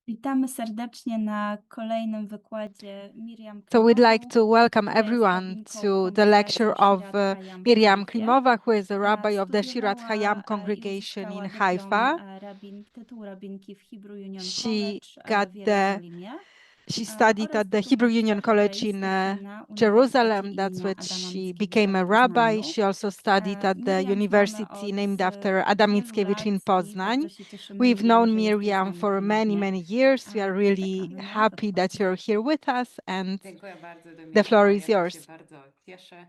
Witamy serdecznie na kolejnym wykładzie Miriam So we'd like Klimową, to welcome która jest everyone rabinką to the lecture kongregacji of Shirat ha-Yam w Miriam Haifie. Klimova, who is a rabbi of the Shirat ha-Yam Studiowała i congregation in uzyskała Haifa. dyplom tytuł rabinki w Hebrew Union She College got w the Jerozolimie She studied oraz at the tytuł Hebrew Union magister College in hebraistyczny na Uniwersytecie Jerusalem. That's imienia where Adama she Mickiewicza became w a rabbi. Poznaniu. She also studied at the Miriam znamy university od named after Adam wielu Mickiewicz in lat i Poznań. bardzo się cieszymy, We've Miriam, known że jesteś z Miriam nami for many, ponownie. many years. We are really Zapraszamy na happy that wykład. you're here with us, and Dziękuję bardzo, Dominika. the floor is Ja też yours. się bardzo cieszę.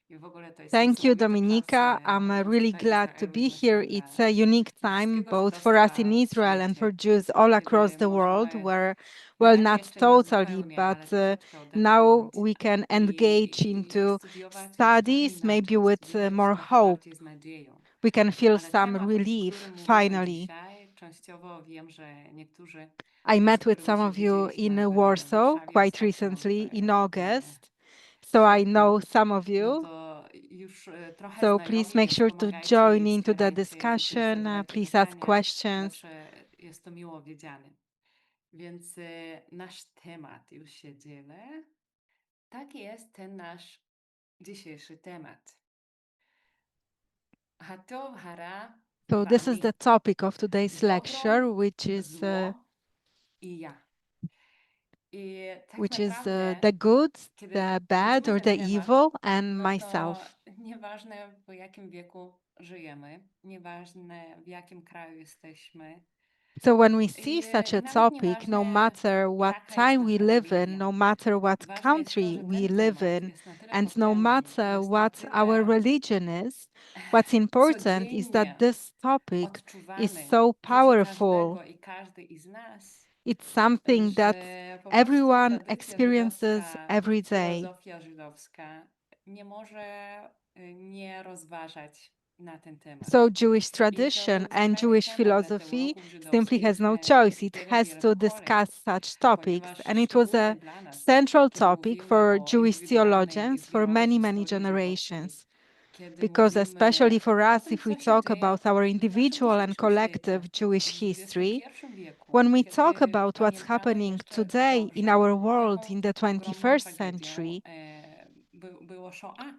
I w ogóle to jest Thank you, niesamowity czas, Dominika. I'm mówiąc really tutaj glad to Izraelu be i here. myślę, It's że a unique ze time, wszystkiego both for us in żydostwa w Israel and for świecie, Jews all across kiedy the world, możemy where, na well, razie not jeszcze nie totally, zupełnie, but ale troszeczkę now odetchnąć we can engage i into studiować już trochę studies, maybe inaczej, with studiować more trochę hope. bardziej z nadzieją. We can feel Ale some temat, o relief, którym mówimy finally. dzisiaj, częściowo wiem, że niektórzy I z met with którymi some się of you in widzieliśmy w Warsaw Warszawie quite ostatnio recently in August, so I sierpniu, know some of no you. to już trochę So please znajomi, make więc sure to pomagajcie join i into the wspierajcie, discussion. zadawajcie Please ask pytania. questions. Zawsze jest to miło wiedziane. Więc nasz temat, już się dzielę. Taki jest ten nasz dzisiejszy temat. Hatov hara So this is va'ani. the topic of today's Dobro, lecture, which is zło i ja. I tak which is naprawdę, the good, kiedy the bad, wchodzimy or ten the temat, evil, and no to myself. nieważne w jakim wieku żyjemy, nieważne w jakim kraju jesteśmy, So when we see i such a nawet topic, no nieważne matter what jaka jest time we nasza live in, religia. no matter what Ważne jest to, country że we ten live temat in, jest na tyle and no potężny i matter jest na what our tyle religion is, what's important is that codziennie this topic is odczuwany so w życiu powerful. każdego i każdej z nas, It's something that że po prostu everyone tradycja experiences żydowska, every day. filozofia żydowska nie może nie rozważać na ten temat. So Jewish I to tradition był and centralny Jewish temat dla philosophy teologów simply żydowskich has no choice. It wiele, has wiele to pokoleń, discuss such topics. ponieważ And it was a szczególnie dla nas, central kiedy topic mówimy for o Jewish indywidualnej i theologians for zbiorowej many, many historii żydowskiej, generations. kiedy Because especially mówimy for o us, tym, if we co się talk dzieje about our w naszym individual and dzisiejszym świecie, collective Jewish w history, XXI wieku, when we talk kiedy about what's pamiętamy happening jeszcze today in dobrze, our world jaką in the ogromną 21st tragedią century, było Shoah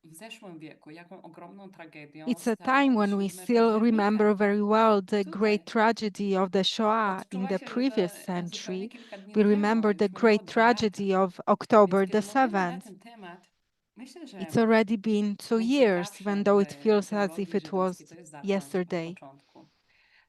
w zeszłym wieku, jaką ogromną tragedią it's a time stał when we 7 still października. remember very well the great Tutaj tragedy of the Shoah in odczuwa the się, że to previous zupełnie century. kilka dni We temu, remember the już minęło great 2 lata. tragedy of Więc October the kiedy mówimy na 7th. ten temat, myślę, że It's already been 2 years, even najciekawsze though w it feels as if teologii it was żydowskiej to jest zacząć od yesterday. początku.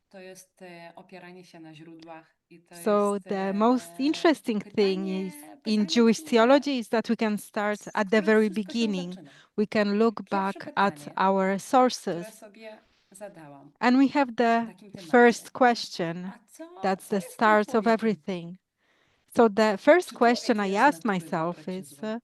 To jest opieranie się na źródłach i to So jest the most interesting thing is in pytanie, Jewish theology is that we can start z at the którego very wszystko się beginning. zaczyna. We can look Pierwsze back at pytanie, our które sources. sobie zadałam And we have przy the takim temacie. first question. A That's co the jest tym start of człowiekiem? everything. So the first Czy question człowiek I jest z asked natury dobry myself czy is, zły?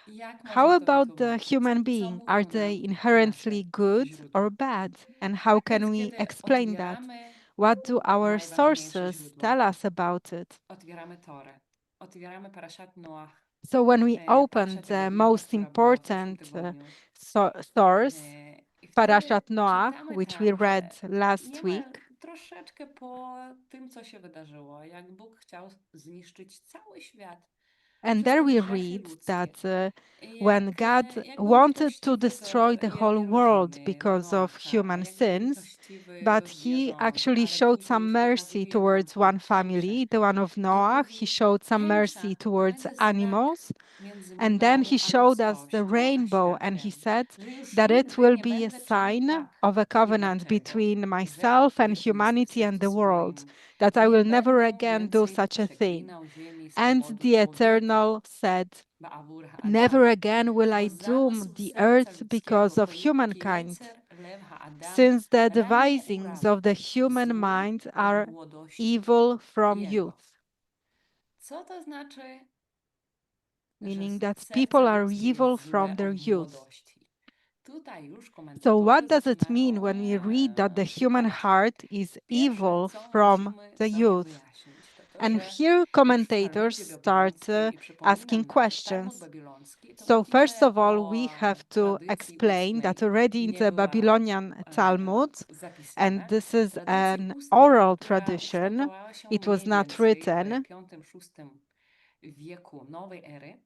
Jak how można to about the wytłumaczyć? human Co being? Are mówią they nam nasze inherently good or źródła? bad? And how Tak can więc, we kiedy explain that? otwieramy What do our najważniejsze sources źródło, tell us about it? otwieramy Torę, otwieramy Parashat Noach, So when we open Parsza the tygodniowa, most która była w zeszłym important tygodniu, source, i wtedy Parashat Noach, czytamy which we tam, że read last niemal week, troszeczkę po tym, co się wydarzyło, jak Bóg chciał zniszczyć cały świat, and there wszystkie we grzechy read ludzkie. that when Jak, God jak był wanted to litościwy do destroy the whole world nierodzimy, do because of Noacha, human jak był sins, litościwy but do he zwierząt, actually ale showed później some już mercy pokazuje nam towards tą one tęczę family, the one of i Noah. He mówi, showed some mercy tęcza to towards będzie znak animals. między And then mną he a showed us the ludzkością, a rainbow, and he światem, said że już that it nigdy will nie be a będę czynił sign tak of a i covenant dlaczego. between myself and Wędruję w mych humanity and sercu the world, swoim. that I Nie will never będę again do więcej such a thing. przeklinał ziemi z And powodu the człowieka. Eternal said, Ba'avur ha'adam. never again will I Bo doom zamysł the serca earth ludzkiego because of to ki humankind, jecer lew ha'adam since the ranie devisings uraw. of the human Zły mind od are młodości evil from jego. youth, Co to znaczy, że meaning that serce people are ludzkie jest evil from złe their od youth. młodości? Tutaj już So, what komentatorzy does it mean zaczynają when we read that the human szukać. heart is Pierwsze, evil co from musimy the sobie youth? wyjaśnić, And że here już w commentators Talmudzie start babilońskim, i asking przypominam, Talmud questions. babiloński to So mówi first nie of all, we o have to tradycji explain that ustnej, already in nie the była Babylonian Talmud, and zapisana. this is Tradycji an ustnej, oral która tradition, ukształtowała się it was mniej not więcej w written, V-VI wieku nowej ery.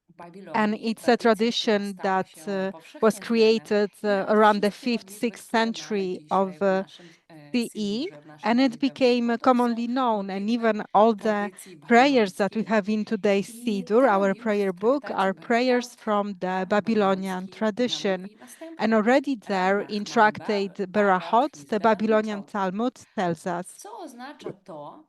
W and Babilonii it's a tradycja, która tradition stała that się was powszechnie znana created i miała around the wszystkie 5th, modlitwy, 6th które mamy century of dzisiaj w naszym CE, sidurze, w naszym and it modlitewniku. became To są commonly known, and modlitwy even all the tradycji prayers that we babilońskiej. have in today's I Siddur, tam our już prayer w book, are traktacie prayers Berachot from the prawo Babylonian babiloński nam tradition. mówi And następnie. already there Rab in Nachman tractate Barak Berachot, the Hizda Babylonian uczą, Talmud tells us, co oznacza to,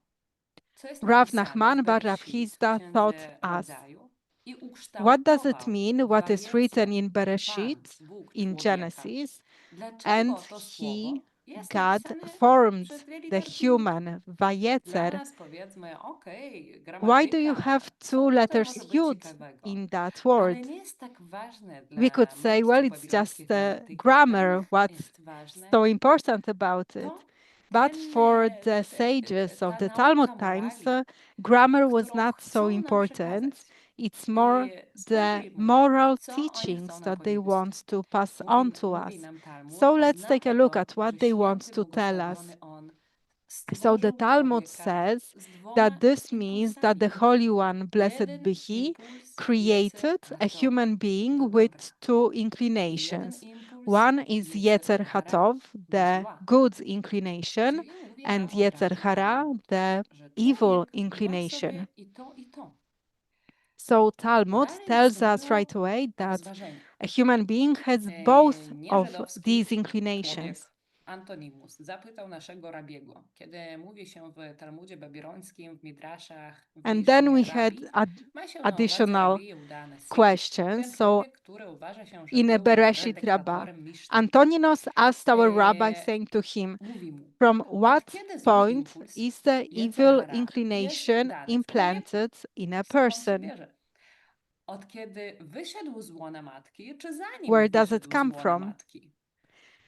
co jest Rav napisane w Nachman bar Rav Bereshit, w Hizda taught Księdze us, Rodzaju i what does it ukształtował mean, w what is written bajece in Pan, Bereshit, Bóg in człowieka. Genesis, and Dlaczego to he, słowo jest God, napisane formed przez dwie the literki Jud? human, Dla Vayetzer. nas powiedzmy, okej, Why do you have gramatyka, co two tutaj letters może być Yud ciekawego? in that Ale word? nie jest tak ważne We could dla say, well, mówców it's just babilońskich gramatyki. Dla grammar. nich What's jest ważne so important about it? to, But for the sages of ta the Talmud nauka times, morali, grammar was którą not so chcą nam important. przekazać. It's more I the spróbujmy, moral co oni chcą teachings nam that they powiedzieć. want to pass on to Mówi us. nam Talmud, So let's take a oznacza look to, at what że they want święty, to tell us. błogosławiony On So the stworzył Talmud człowieka says z that dwoma this means that the impulsami. Holy One, blessed be Jeden He, impuls created Jecer a Hatov, human do being dobra. with two I jeden inclinations. impuls One is Jecer Yetzer Hara, Hatov, do the zła. good inclination, Czyli mówi and nam od Yetzer razu Hara, Talmud, the że evil człowiek ma w inclination. sobie i to, i to. So Talmud Dalej tells us następują right away that rozważenia. a human being has both of Nieżydowski these inclinations. człowiek Antonimus zapytał naszego rabiego, kiedy mówi się w Talmudzie babilońskim, w midraszach, w And then we Misznie had rabi, ma się na uwadze additional rabbi Yehuda Nasi, questions. ten So człowiek, który uważa się, że in a był Bereshit Rabbah, redaktatorem Miszny. Antoninos asked our rabbi, saying to him, Mówi mu, from od what kiedy zły point impuls, is the Jecer evil hara, jest inclination dany w człowieku? implanted in a Skąd się person? bierze? Od kiedy wyszedł z łona matki, czy zanim Where does it wyszedł z come łona from? matki?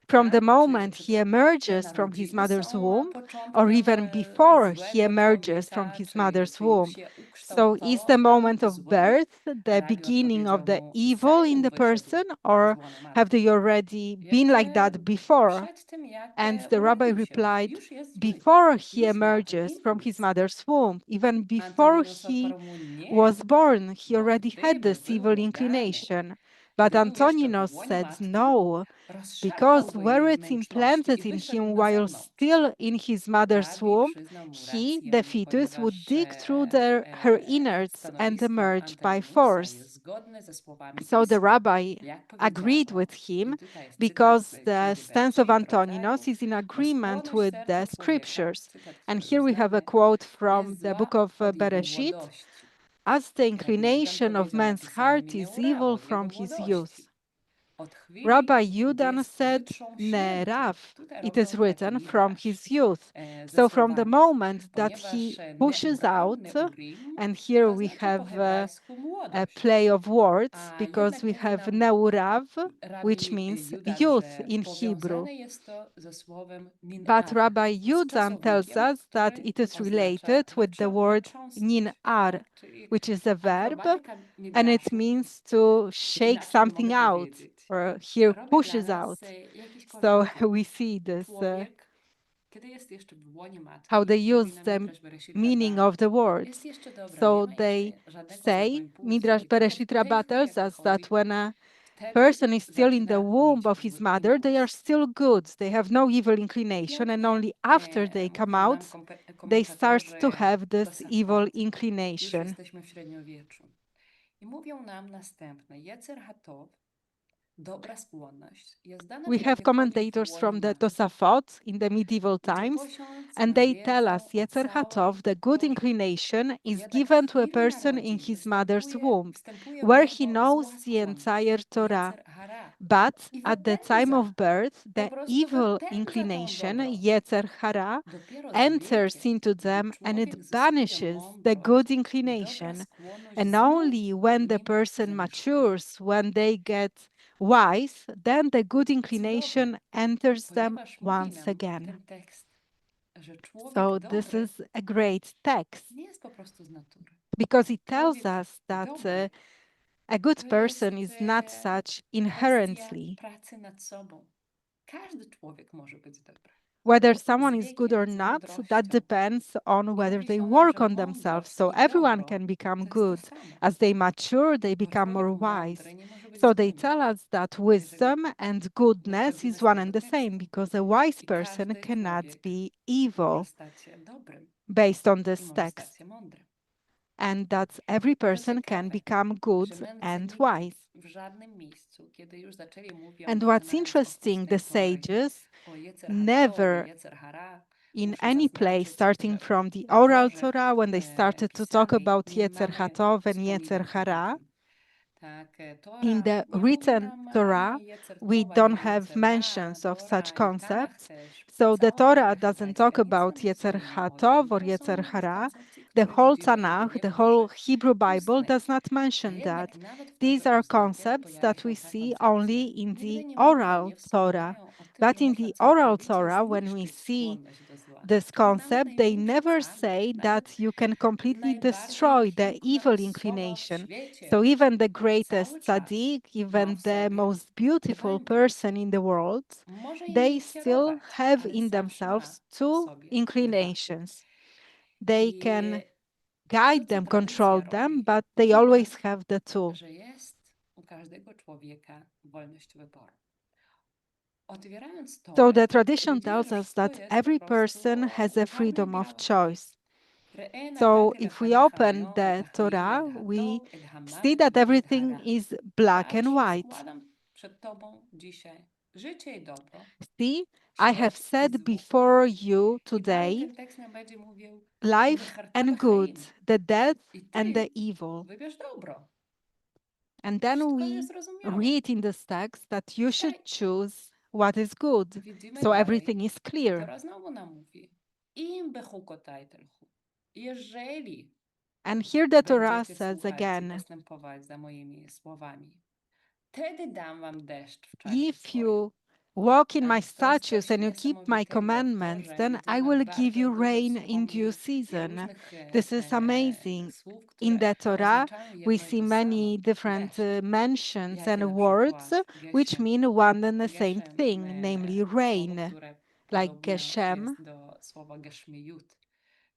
From the Tak? moment Czy he te emerges from his narodziny mother's są womb, or początkiem even before he złego emerges from człowieka, his czy, mother's czy już womb? się So is ukształtował the ten moment of zły? birth the Rabbi beginning of odpowiedział the mu, evil in zanim the wyszedł person, z or łona have matki. they already been like Jeszcze that before? przed tym, jak And the rabbi urodził się, replied, już jest zły. before he Już ma ten emerges from his impuls. mother's womb, even before Antoninus he odparł mu, nie, was born, he bo already had gdyby this był evil młodany, inclination. But kiedy był jeszcze w Antoninos łonie said matki, no, because rozszarpałby were jej it wnętrzności implanted i in wyszedł him na while zewnątrz. still in his mother's Rabbi womb, przyznał mu he, rację, the fetus, would ponieważ dig through her innards and stanowisko emerge by Antonimusa force. jest zgodne ze słowami So the Pisma. rabbi Jak agreed powiedziano, with him i tutaj jest cytat because z the Księgi stance of Bereshit, Antoninos Rodzaju, is in bo agreement skłonność with the serca człowieka, scriptures. cytat, And który here we have a uwzględnię, quote from jest the zła book of od jego Bereshit. młodości. As the Rabbi Judan inclination of powiedział, man's napisane heart minęło is prawo evil od jego from his youth. młodości. Od chwili, Rabbi gdy Judan jest said, wytrząśnięty. Nerav, Tutaj it is robią taki written, from midrash his youth. ze So from the słowami, moment that ponieważ he pushes out, neurim and here to we znaczy po have hebrajsku a młodość. play of words, A because jednak we mówi have nam Neurav, which Rabbi means Judan, youth że in Hebrew. powiązane jest to ze słowem But nin-ar, Rabbi z Yudan tells czasownikiem, us that który it is oznacza related with the word nin wytrząsnąć, ar, tak? Czyli which is a verb, akrobatyka and it midraszu, means to shake inaczej nie something mogę out, powiedzieć, or here robi dla pushes nas out. jakieś So korektury. we see this, Człowiek, kiedy jest jeszcze w łonie how matki, they mówi use nam the Midrash Bereshit meaning Rabba, of the words. jest jeszcze dobra, nie So ma they jeszcze żadnego złego say, impulsu Midrash i tylko w Bereshit tej Rabbah chwili, tells jak us that wychodzi, when a wtedy person is still in the zaczyna womb mieć of his zły mother, they are impuls. still good. They have no evil inclination, and Pięknie only after they come mówią nam out, they start komentatorzy to have this evil Tosafot. Już inclination. jesteśmy w średniowieczu. I mówią nam następne. Jecer Hatov, dobra skłonność, jest dana We have człowiekowi commentators w łonie from the matki, Tosafot in the medieval gdzie times, posiąc and ma they tell wiedzę us o Yetzer całej Hatov, the good Torze. inclination, is Jednak w given to a chwili person in narodzin his mother's womb, wstępuje w where he niego knows zła the skłonność, entire Torah. Jecer Hara. But I at the time of wypędza, birth, po the prostu evil wypędza tą inclination, dobrą. Yetzer Hara, Dopiero z enters wiekiem, into gdy them and człowiek it zyskuje banishes the good mądrość i dobra inclination. skłonność And znów only when w the nim person zamieszkuje. matures, when they get wise, then the good Cudowne, inclination enters them ponieważ mówi once nam again. ten tekst, że człowiek So this dobry is a great text nie jest po prostu z natury. because it tells Człowiek us that dobry a good to person jest is not such kwestia inherently. pracy nad sobą. Każdy człowiek może być dobry. Whether Z someone is good or wiekiem, z not, that mądrością. depends on whether Mówi they się o tym, work że on themselves. mądrość So i everyone dobro can become to jest to good. samo. As they mature, they Bo become more człowiek wise. mądry nie może być So they złym. tell us that wisdom and goodness Wychodzimy is z one tego and the same tekstu. because a wise I person każdy cannot człowiek be evil może stać się dobrym based on i this może stać text. się mądrym. And that every To person can ciekawe, become good że mędrcy and nigdy wise. w żadnym miejscu, kiedy już zaczęli And zaczynając what's od interesting, the ustnej Tory, sages o Jecer never Jecer Hara, in muszę any place, zaznaczyć, starting że from the w oral Torze Torah, when they started to talk pisanej about nie Yetzer mamy Hatov and Yetzer wspominań o Hara, takim. Tak, in Tora the nie mówi written nam Torah, ani Jecer we Tov, don't ani have Jecer Ra, mentions of Tora, such ani Tanach concepts. też. So the Cała Biblia Torah doesn't talk hebrajska nic about nam nie Yetzer wspomina o Hatov tym. or To Yetzer są z Hara. koncepcji, The które whole widzimy Tanakh, jedynie the w whole naszych Hebrew Bible ustnych. does not A mention jednak that. nawet w These Torze are ustnej, kiedy concepts pojawia that się we ta see koncepcja, only in the nigdy oral nie Torah. wspominają o tym, But że in można the oral całkowicie Torah, when we zniszczyć see skłonność do zła. this Czyli nawet concept, they największy never czar, say nawet that you can completely najbardziej destroy the piękna evil osoba w inclination. świecie So even the cały greatest czas tzaddik, ma even w the sobie most beautiful głębię. person in the world, Może they innymi still kierować, have ale in zawsze ma themselves w two sobie dwa. inclinations. They I can guide to, co them, control tradycja them, robi, but they mówi always nam, have the two. że jest u każdego człowieka wolność wyboru. Otwierając So Torę, the tradition widzimy, tells że us wszystko that jest po every prostu person o has a czarno i freedom of białe. choice. ראה So נתתי if לך we לך open היום את the החיים Torah, ואת we הטוב, את see המוות that ואת everything הרע. is black and Patrz, white. składam przed tobą dzisiaj życie i dobro, See, I have śmierć i said zło. before you I dalej today ten tekst nam będzie mówił, life and good, the death i and the ty evil. wybierz dobro. And then Wszystko we jest zrozumiałe. read in this text that you should choose what is good. Widzimy So dalej, everything is clear. teraz znowu nam mówi, im bechukotaj telchu. Jeżeli And here the Torah będziecie says słuchać i again, postępować za moimi słowami, wtedy dam wam deszcz w czasie if swoim. you walk in my Tak? To jest statutes coś and you keep my niesamowitego w commandments, Torze. then I tu I mamy will give bardzo you dużo rain in due słownych i season. różnych This is amazing. słów, In które the Torah, oznaczają we jedno i see to many samo. different Deszcz. mentions Jakie and na words przykład which geshem. mean one and the same Geshem, thing, namely słowo, rain. które Like podobne Geshem. jest do słowa geszmijut,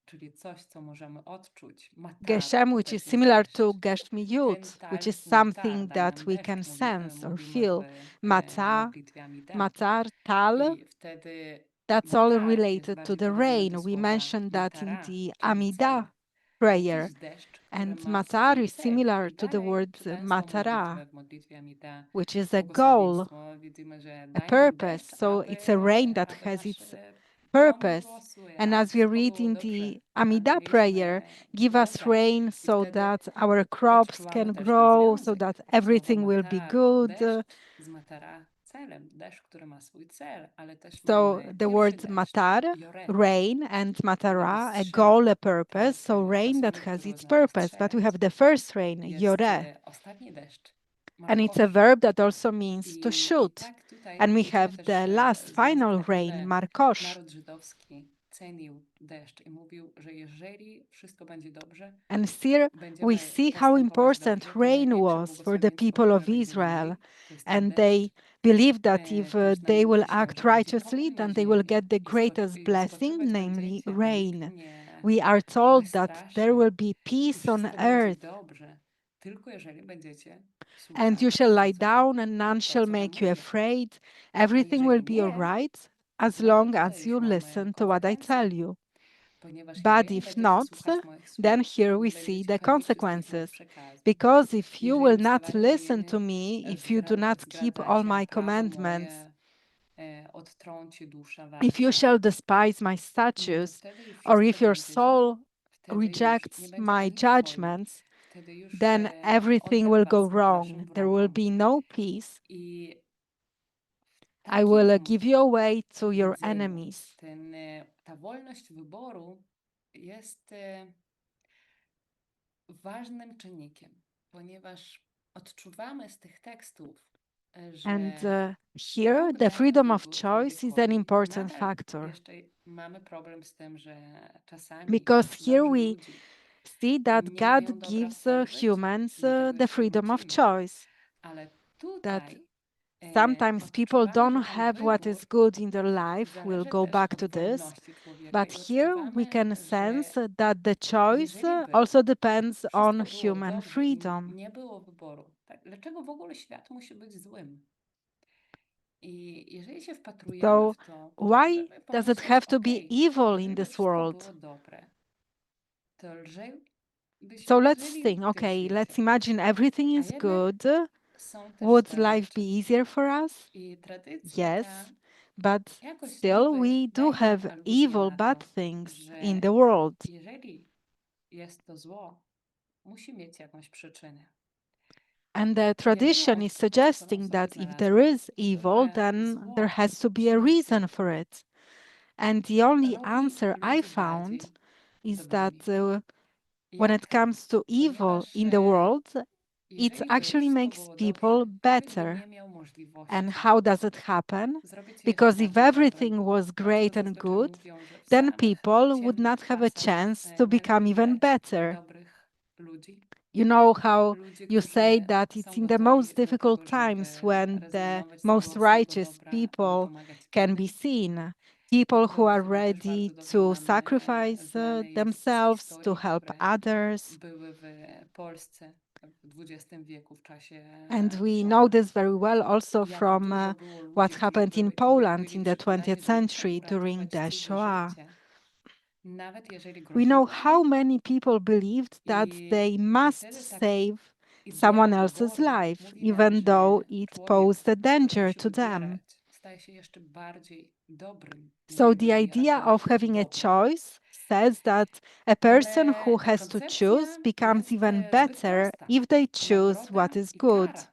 czyli coś, co możemy odczuć. Matar, Geshem, to which is też jest similar deszcz. to Ten Geshmiyut, which is matar something daje that nam we deszcz, can sense or mówimy feel. w Mata, modlitwie Amidah. matar, tal, I wtedy that's all matar jest related to bardziej the podobny do rain. We słowa mentioned that in matara, the czyli Amidah cel. prayer. Jakiś deszcz, który And ma matar swój is cel. similar I to the dalej, word czytając tą matara, modlitwę w modlitwie Amidah, which is a goal, błogosławieństwo, widzimy, że a daj nam purpose. deszcz, So it's a rain that aby has its nasze płomy purpose. urosły, And aby as we wszystko read było in dobrze, the aby Amidah prayer, mieliśmy give us pogodę. rain I so wtedy that our crops odczuwamy can też ten grow, so związek. that Słowo everything will be matar, good. deszcz z matara celem. Deszcz, który ma swój cel, ale też So mamy the pierwszy words deszcz, matar, joreh, rain, and który matara, a wstrzyma. goal, a purpose. Tak, So rain that czasownik, has który its oznacza purpose. But we have strzelec. the first rain, Jest yoreh, ostatni deszcz, and it's a markosz. verb that also means to I shoot. tak tutaj And we widzimy have też the last związek, final na rain, ile markosh. naród żydowski cenił deszcz i mówił, że jeżeli wszystko będzie dobrze, And here we będziemy see how postępować important dobrze, to rain największe was for the błogosławieństwo, people of które będziemy Israel. mieli, to jest ten And deszcz, they believed that if któryś na they nim will liśnie, act że będzie righteously, pokój na then they will ziemi get the greatest i blessing, spoczywać namely będziecie, a rain. nikt nie We are told that there wystraszy will be i peace on wszystko będzie earth, dobrze, tylko jeżeli będziecie and you słuchać shall lie to, down, and none to, shall co wam make you mówię. afraid. A Everything will jeżeli be all nie, right as no to long tutaj as you już mamy listen to what I konsekwencje. tell you. Ponieważ But jeżeli nie if będziecie not, słuchać moich then słów, here we nie see będziecie the pełnić wszystkich moich consequences. przekazów, Because if you jeżeli will not ustalacie listen to me, if you do not keep all wzgardzacie my prawo commandments, moje, odtrąci dusza if you wasza, shall despise my no to statutes, wtedy już or wszystko if your będzie źle. soul Wtedy już nie rejects będzie my pełnić swoich. judgments, Wtedy już then everything oddam will go was waszym wrong. There will wrogom. be no peace. I w I will takim give you away to your widzeniu enemies. ta wolność wyboru jest ważnym czynnikiem, ponieważ odczuwamy z tych tekstów, And że here, taką the pytanie freedom of drugiego choice is an człowiekowi important nadal factor jeszcze mamy problem z tym, że czasami because here dobrzy we ludzie see that nie God mają dobra gives celu życia, humans dlatego the ich nie freedom of nudzimy. choice. Ale That tutaj sometimes people odczuwamy, że don't ten have what is wybór good in their life. We'll zależy go też back od to this. wolności człowieka But i here we odczuwamy, can że sense that the choice jeżeli by also depends on wszystko było human dobrze i freedom. nie było wyboru, tak? Dlaczego w ogóle świat musi być złym? I jeżeli się wpatrujemy So w to, why żeby does it pomyśleć, have to be okej, evil in jeżeli by this wszystko world? było dobre, to lżej So byśmy let's żyli think, w tym okay, let's świecie. imagine everything A is jednak good. są też Would złe life be rzeczy. easier for us? I tradycja ta Yes, but jakoś still niby we do daje nam have aluzję evil, na bad to, things in że the world. jeżeli jest to zło, musi mieć jakąś przyczynę. And the tradition Jedyną is odpowiedź, którą suggesting sobie that if there znalazłam, is to evil, że then there zło has to be a siłą reason for it. And the only robi answer I ludzi found bardziej is that dobrymi. when it Jak? comes to evil Ponieważ in the world, it jeżeli by actually wszystko makes było people dobrze, człowiek by better. nie miał And możliwości how does it happen? zrobić jeszcze Because if bardziej dobrym. everything was Dlatego great and zazwyczaj good, mówią, że w then samych people would not ciemnych have a czasach chance to become even widać better. dobrych ludzi. You know how Ludzi, you say którzy that it's są in the gotowi most do difficult tego, żeby times when the rezygnować z most tego swojego righteous dobra, aby people pomagać can be innym. seen. People W who are Izraelu też ready bardzo dobrze to nam sacrifice znane jest z themselves to historii, help które others. były w Polsce w XX wieku w czasie And we know Shoah. this very well also Jak from dużo było what ludzi, którzy happened in byli Poland in the przekonani, 20th że muszą century during uratować the cudze Shoah. życie, nawet jeżeli We know groziło im. how many people believed that they I must wtedy taka save idea someone else's wyboru life, mówi nam, even though że it człowiek, posed a który danger musi to them. wybierać, staje się jeszcze bardziej dobrym, So jeżeli the wybiera idea to of having a dobre. choice says that a person Ale who has to choose koncepcja becomes jest even zbyt better prosta. if they choose Nagroda what is i good. kara.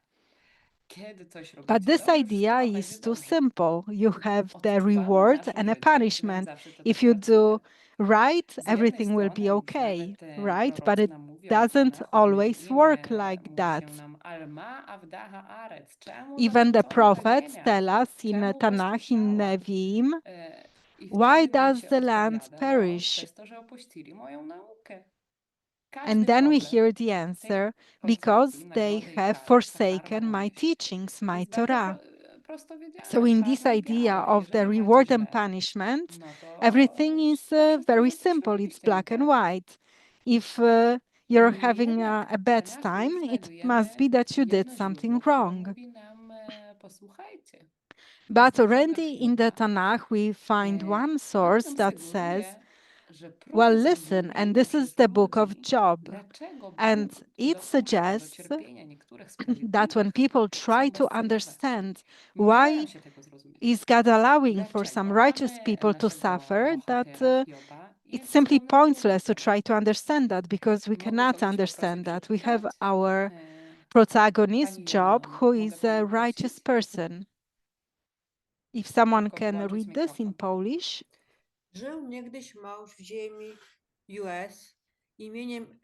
Kiedy coś But robicie this dobrze, wszystko idea wam is będzie too dobrze. simple. You have the Odczuwamy w reward naszym and a życiu, przynajmniej punishment. zawsze to tak If you pracuje. do right, Z jednej everything will be strony już okay, nawet right? But prorocy it nam mówią w doesn't Tanachu, w always work midrashimie, like mówi that. się nam Alma Avdaha Arec. Czemu Even the zakłócono ta prophets ziemia? tell us in Czemu Tanakh, in pospuszczała? Nevi'im, I why wtedy nam does się the land odpowiada, no perish? przez to, że opuścili moją naukę. And Każdy then we problem hear the w tej answer, koncepcji because they nagrody i have kary, ta karma forsaken my również, teachings, my jest bardzo Torah. prosto So wiedziane, in this czarno i idea białe. of the Jeżeli macie reward and źle, punishment, no everything to is przez to, very że coś simple. It's robiliście nie black and tak. white. If you're having Jednak a w bad Tanachu time, it must znajdujemy be that you did jedno źródło, something które wrong. mówi nam, posłuchajcie, But jest nasza already in the gachluba. Tanakh, we find one Ono source nam that says, sugeruje, że well, próby listen, and zrozumienia this is przez the book of ludzi, Job. dlaczego And Bóg it dopuszcza do suggests cierpienia niektórych that when sprawiedliwych, people try są to bezcelowe. understand Nie da why nam się tego zrozumieć. is God allowing for some Dlaczego? righteous Mamy people to naszego suffer, that bohatera Hioba, it's jest simply skromnym pointless to człowiekiem. try to understand that because we Mogę cannot komuś understand poprosić that. We have przeczytać? our E, protagonist, Pani Job, Jano, who mogę is a panią righteous prosić? person. If someone Tylko can włączyć read this in mikrofon. Polish. Żył niegdyś mąż w ziemi US imieniem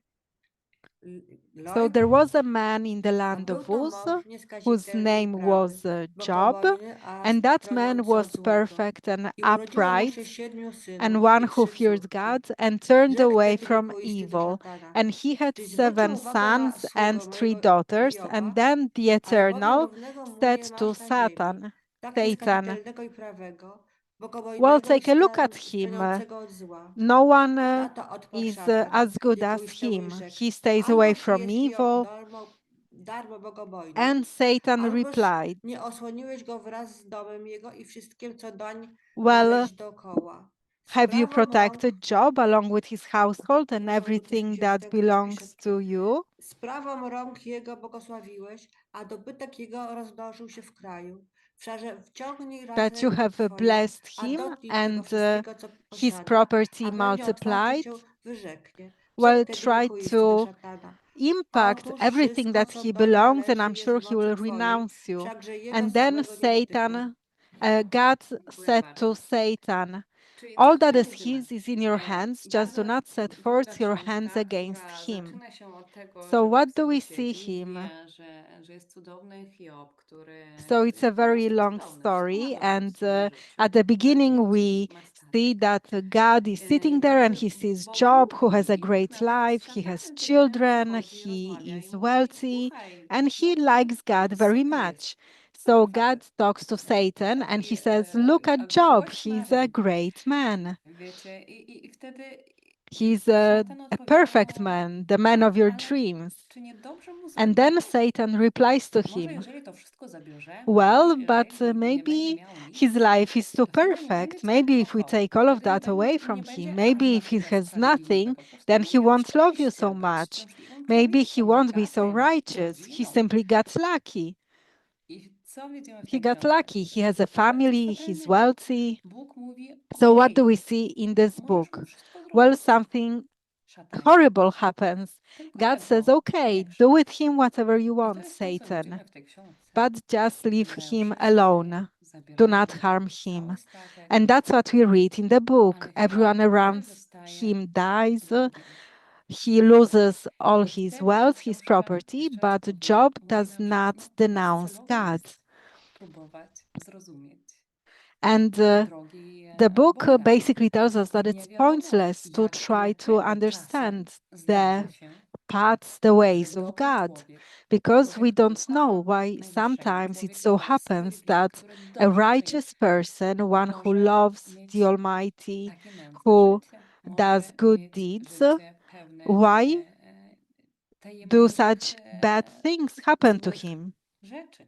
So Lloyd, there was a man in the a land był of to Uz mąż whose nieskazitelny i name was prawy, Job, bogobojny, a and that man stronący was od złego. perfect and I urodziło mu się upright, 7 and synów one i who 3 feared córki. God and turned Rzekł away wtedy from wiekuisty do evil. szatana: And he had czyś zwrócił 7 uwagę na sons and sługę 3 mojego daughters. And Hioba, then the albowiem Eternal równego mu nie said masz to na ziemi, Satan, tak Satan, nieskazitelnego i prawego, well, bogobojnego i take a look at him. stroniącego od zła. No one Na to odparł is szatan, as good tylko as uśmiał i him. rzekł: He stays away albo from jest Hiob evil. darmo bogobojny, And Satan alboż replied, nie osłoniłeś go wraz z domem jego i wszystkim, co doń well, należy dookoła. have you Sprawą rąk, protected Job along with his household and nie ma ujętych everything that księżników, jest takie belongs szybkie. to you? Sprawą rąk jego błogosławiłeś, a dobytek jego rozmnożył się w kraju. Wszakże wciągnij raz That you rękę have twoją, blessed a him dotknij tego and wszystkiego, co his posiada, property a będzie otwarcie multiplied? się wyrzeknie. Rzekł Well, wtedy try wiekuisty do to szatana: impact otóż everything wszystko, that co he doń belongs, and należy, I'm jest sure w he mocy will twojej, renounce you. wszakże jego And then samego nie dotykuj. Satan, God Dziękuję said to bardzo. Satan, Czyli All co that wtedy is widzimy? his is in your hands, just do Bardzo not set długa forth your książka, hands against która him. zaczyna się od tego, So że what Bóg do we sobie see siedzi, him? wie, że jest cudowny Hiob, który So it's a jest po very prostu long cudowny, wszystko ma story, dobrze w and swoim życiu. at the Ma beginning dzieci, we ma see statek. that God is sitting there and he sees Bóg Job, who lubi has a i Bóg great nawet z life, he has szatanem children, przychodzi, he rozmawia i is mówi: wealthy, słuchaj, and he no likes God very super jest, much. So super facet. God talks to Satan and he Taki says, look at Job, gość he's a marzeń. great man. Wiecie, i wtedy He's a szatan perfect odpowiada: man, the man tak, of your ale dreams. czy nie dobrze mu z And nim? then Satan replies to Może him, jeżeli to wszystko zabierzemy, well, but jeżeli nie będzie maybe miał his nic, life is too to wtedy nie będzie perfect. cię Maybe tak if we kochał. take all of Wtedy that away nie from him, będzie maybe aż na if he tyle has sprawiedliwy. nothing, Po prostu then nie he będzie miał won't love you szczęścia so być much. szczęśliwym Maybe he człowiekiem, won't be so bogatym, righteous. He rodziną. simply got lucky. I co widzimy w He tej got książce? lucky. He has a Coś family, he's fatalnego. wealthy. Bóg mówi: So what do okej, we see in this możesz mu book? wszystko Well, zrobić, something szatanie. horrible happens. Tylko God says, jedno, okay, nie grzesz. do with him whatever you I to want, jest to, co Satan, widzimy w tej książce. but just leave Zabierają him wszystko, alone. Do not zabierają harm cały him. statek, And that's what we read in the book. ale Everyone Hiob nagle around zostaje him dies. Bogiem. He loses all I his wtedy ta wealth, his książka, property, jeszcze raz but mówię, Job mówi does nam, że not denounce bezcelowe God. jest próbować zrozumieć And drogi the book Boga. basically tells us that Nie it's wiadomo, pointless to try to jakiego. Czasem understand zdarza the się, paths, the że ways of dobry God, człowiek, because we człowiek, który don't know kocha why Najwyższego, sometimes it człowiek so dobry, happens sprawiedliwy, that który a dobrze czyni, righteous person, one who może loves mieć the Almighty, takie nędzne who życie, może does good mieć deeds, życie pełne why do tajemniczych, such bad things happen to złych him? rzeczy.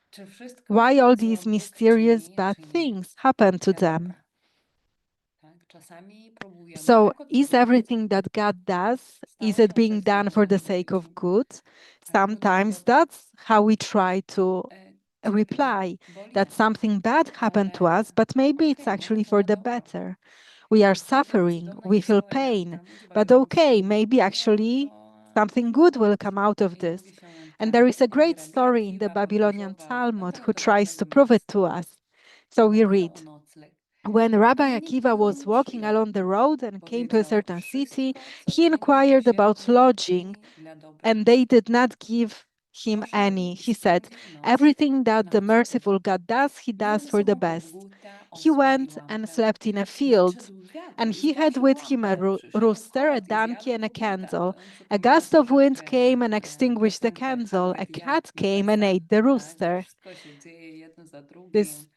Czy wszystko, Why all co these Bóg mysterious czyni, bad czyni things happen to dla them? dobra? Tak? Czasami próbujemy So tylko to is zrobić everything that God does, is stało it się being przez done Jego for the dobrych sake of ludzi. good? Tak? Ludzie Sometimes ochotnie that's how we try to cierpią, reply, boli that nas, something bad happened to ale us, but maybe it's okej, może actually to for na the dobro. better. We are I wtedy suffering, cudowna we feel historia w pain, Talmudzie but babilońskim okay, maybe actually something good will come out of i this. mówi się nam And tak, there is a gdy great rabbi story in the Akiwa Babylonian podróżował do Talmud who tries to przeordowanego prove it miasta, to us. So we zapytał o read, nocleg, when a Rabbi nie nikt Akiva do was niego nie walking przyjął. along the road and came to a Powiedział: certain city, wszystko, co he czyni inquired about miłosierdzie, lodging, czyni dla dobra. and they did not give him Poszedł any. i He said, spędził noc everything that na the pustym merciful God does, he Miał does ze for the sobą best. koguta, He osła i went and lampę. slept in a field, Nadszedł wiatr and i he had zgasił with him a lampę. Przyszedł rooster, a kot i donkey, zjadł and a koguta. candle. To nam A przypomina gust of wind troszeczkę came and extinguished the piosenkę candle. A ha-Yam cat na came and Pesach, ate the tak? Gdzie rooster. wszystko się dzieje jedno za This drugim.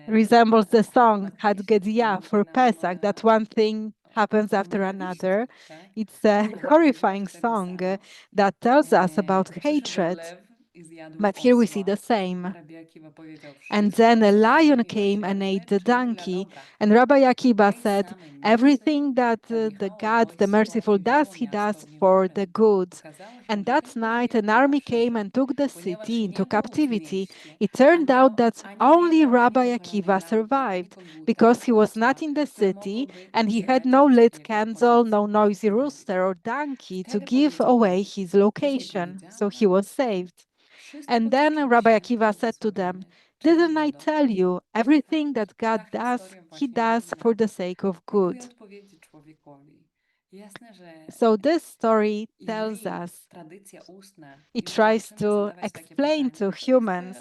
resembles the song Ładna pieśń, ha-Yam mówi for nam Pesach, that one thing happens o after another. nienawiści, tak? It's a Ale widzimy horrifying tutaj to song samo. that tells us about Przyszedł hatred. lew i zjadł But here we see osła. the same. Rabbi Akiwa powiedział: And wszystko, then a co czyni lion came and miłosierdzie, ate the czyni dla donkey. dobra. And Rabbi Akiva Tej said, samej nocy everything that the odjechało God, the wojsko merciful, i does, wzięło he does miasto w for the niewolę. good. Okazało się, And że that tylko night, rabbi an Akiwa army came przeżył, and took the ponieważ city nie into był w captivity. mieście, It turned out that ani nie only miał ani Rabbi zapalonej Akiva lampy, ani survived koguta, because he was osła, not in the które city mogłoby and he had no zlecieć lit jego candle, pozycję no noisy i zabić. rooster or donkey to Wtedy give powiedział away nam, his wcześniej location. So powiedział he nam, was saved. wszystko, And co then czyni Rabbi się Akiva said to them, błogosławiony, czyni didn't dla I dobra. tell you, Tak? everything that Ta God does, historia he właśnie does mówi for nam, the sake of próbuj good. odpowiedzieć człowiekowi. Jasne, że So this story tells jeżeli us, tradycja ustna it już tries zaczyna to zadawać takie explain to pytania, to jest humans.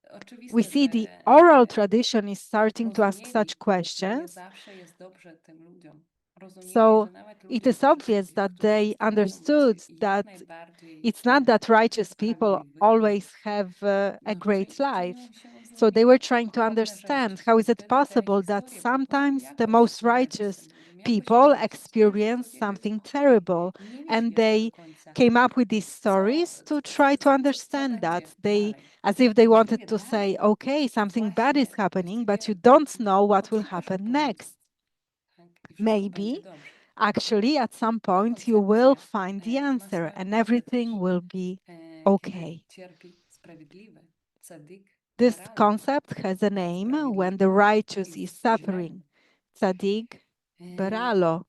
We oczywiste, see że the oral tradition is starting to ask such rozumieli, że nie questions. zawsze jest dobrze tym ludziom. Rozumieli, So że nawet it ludzie is obvious dobrzy, that którzy they starają understood być jak that najbardziej it's not that righteous people sprawiedliwymi, always have a great life. czynią się So they złymi, were trying to okropne understand rzeczy. how is I it wtedy te possible that historie próbują sometimes the jakoś most poradzić righteous tym ludziom, jakoś people wyjaśnić, jakoś experience powiedzieć: something okej, terrible. nie And wiemy do they końca, came up with these co, stories to try to co understand będzie that. They, dalej. as if they wanted Właściwie to say, dalej, okay, something bad is happening, but you właściwie don't know what will poczekasz, aż happen powiedzą. next. Tak? I wszystko Maybe będzie dobrze. actually at some Ta point you will koncepcja find the ma answer swoją and wadę everything też. will be Kiedy okay. cierpi sprawiedliwy, tzadik, This baran, concept has a name when the sprawiedliwy righteous is jest źle. suffering. Tzadik, E, baralo.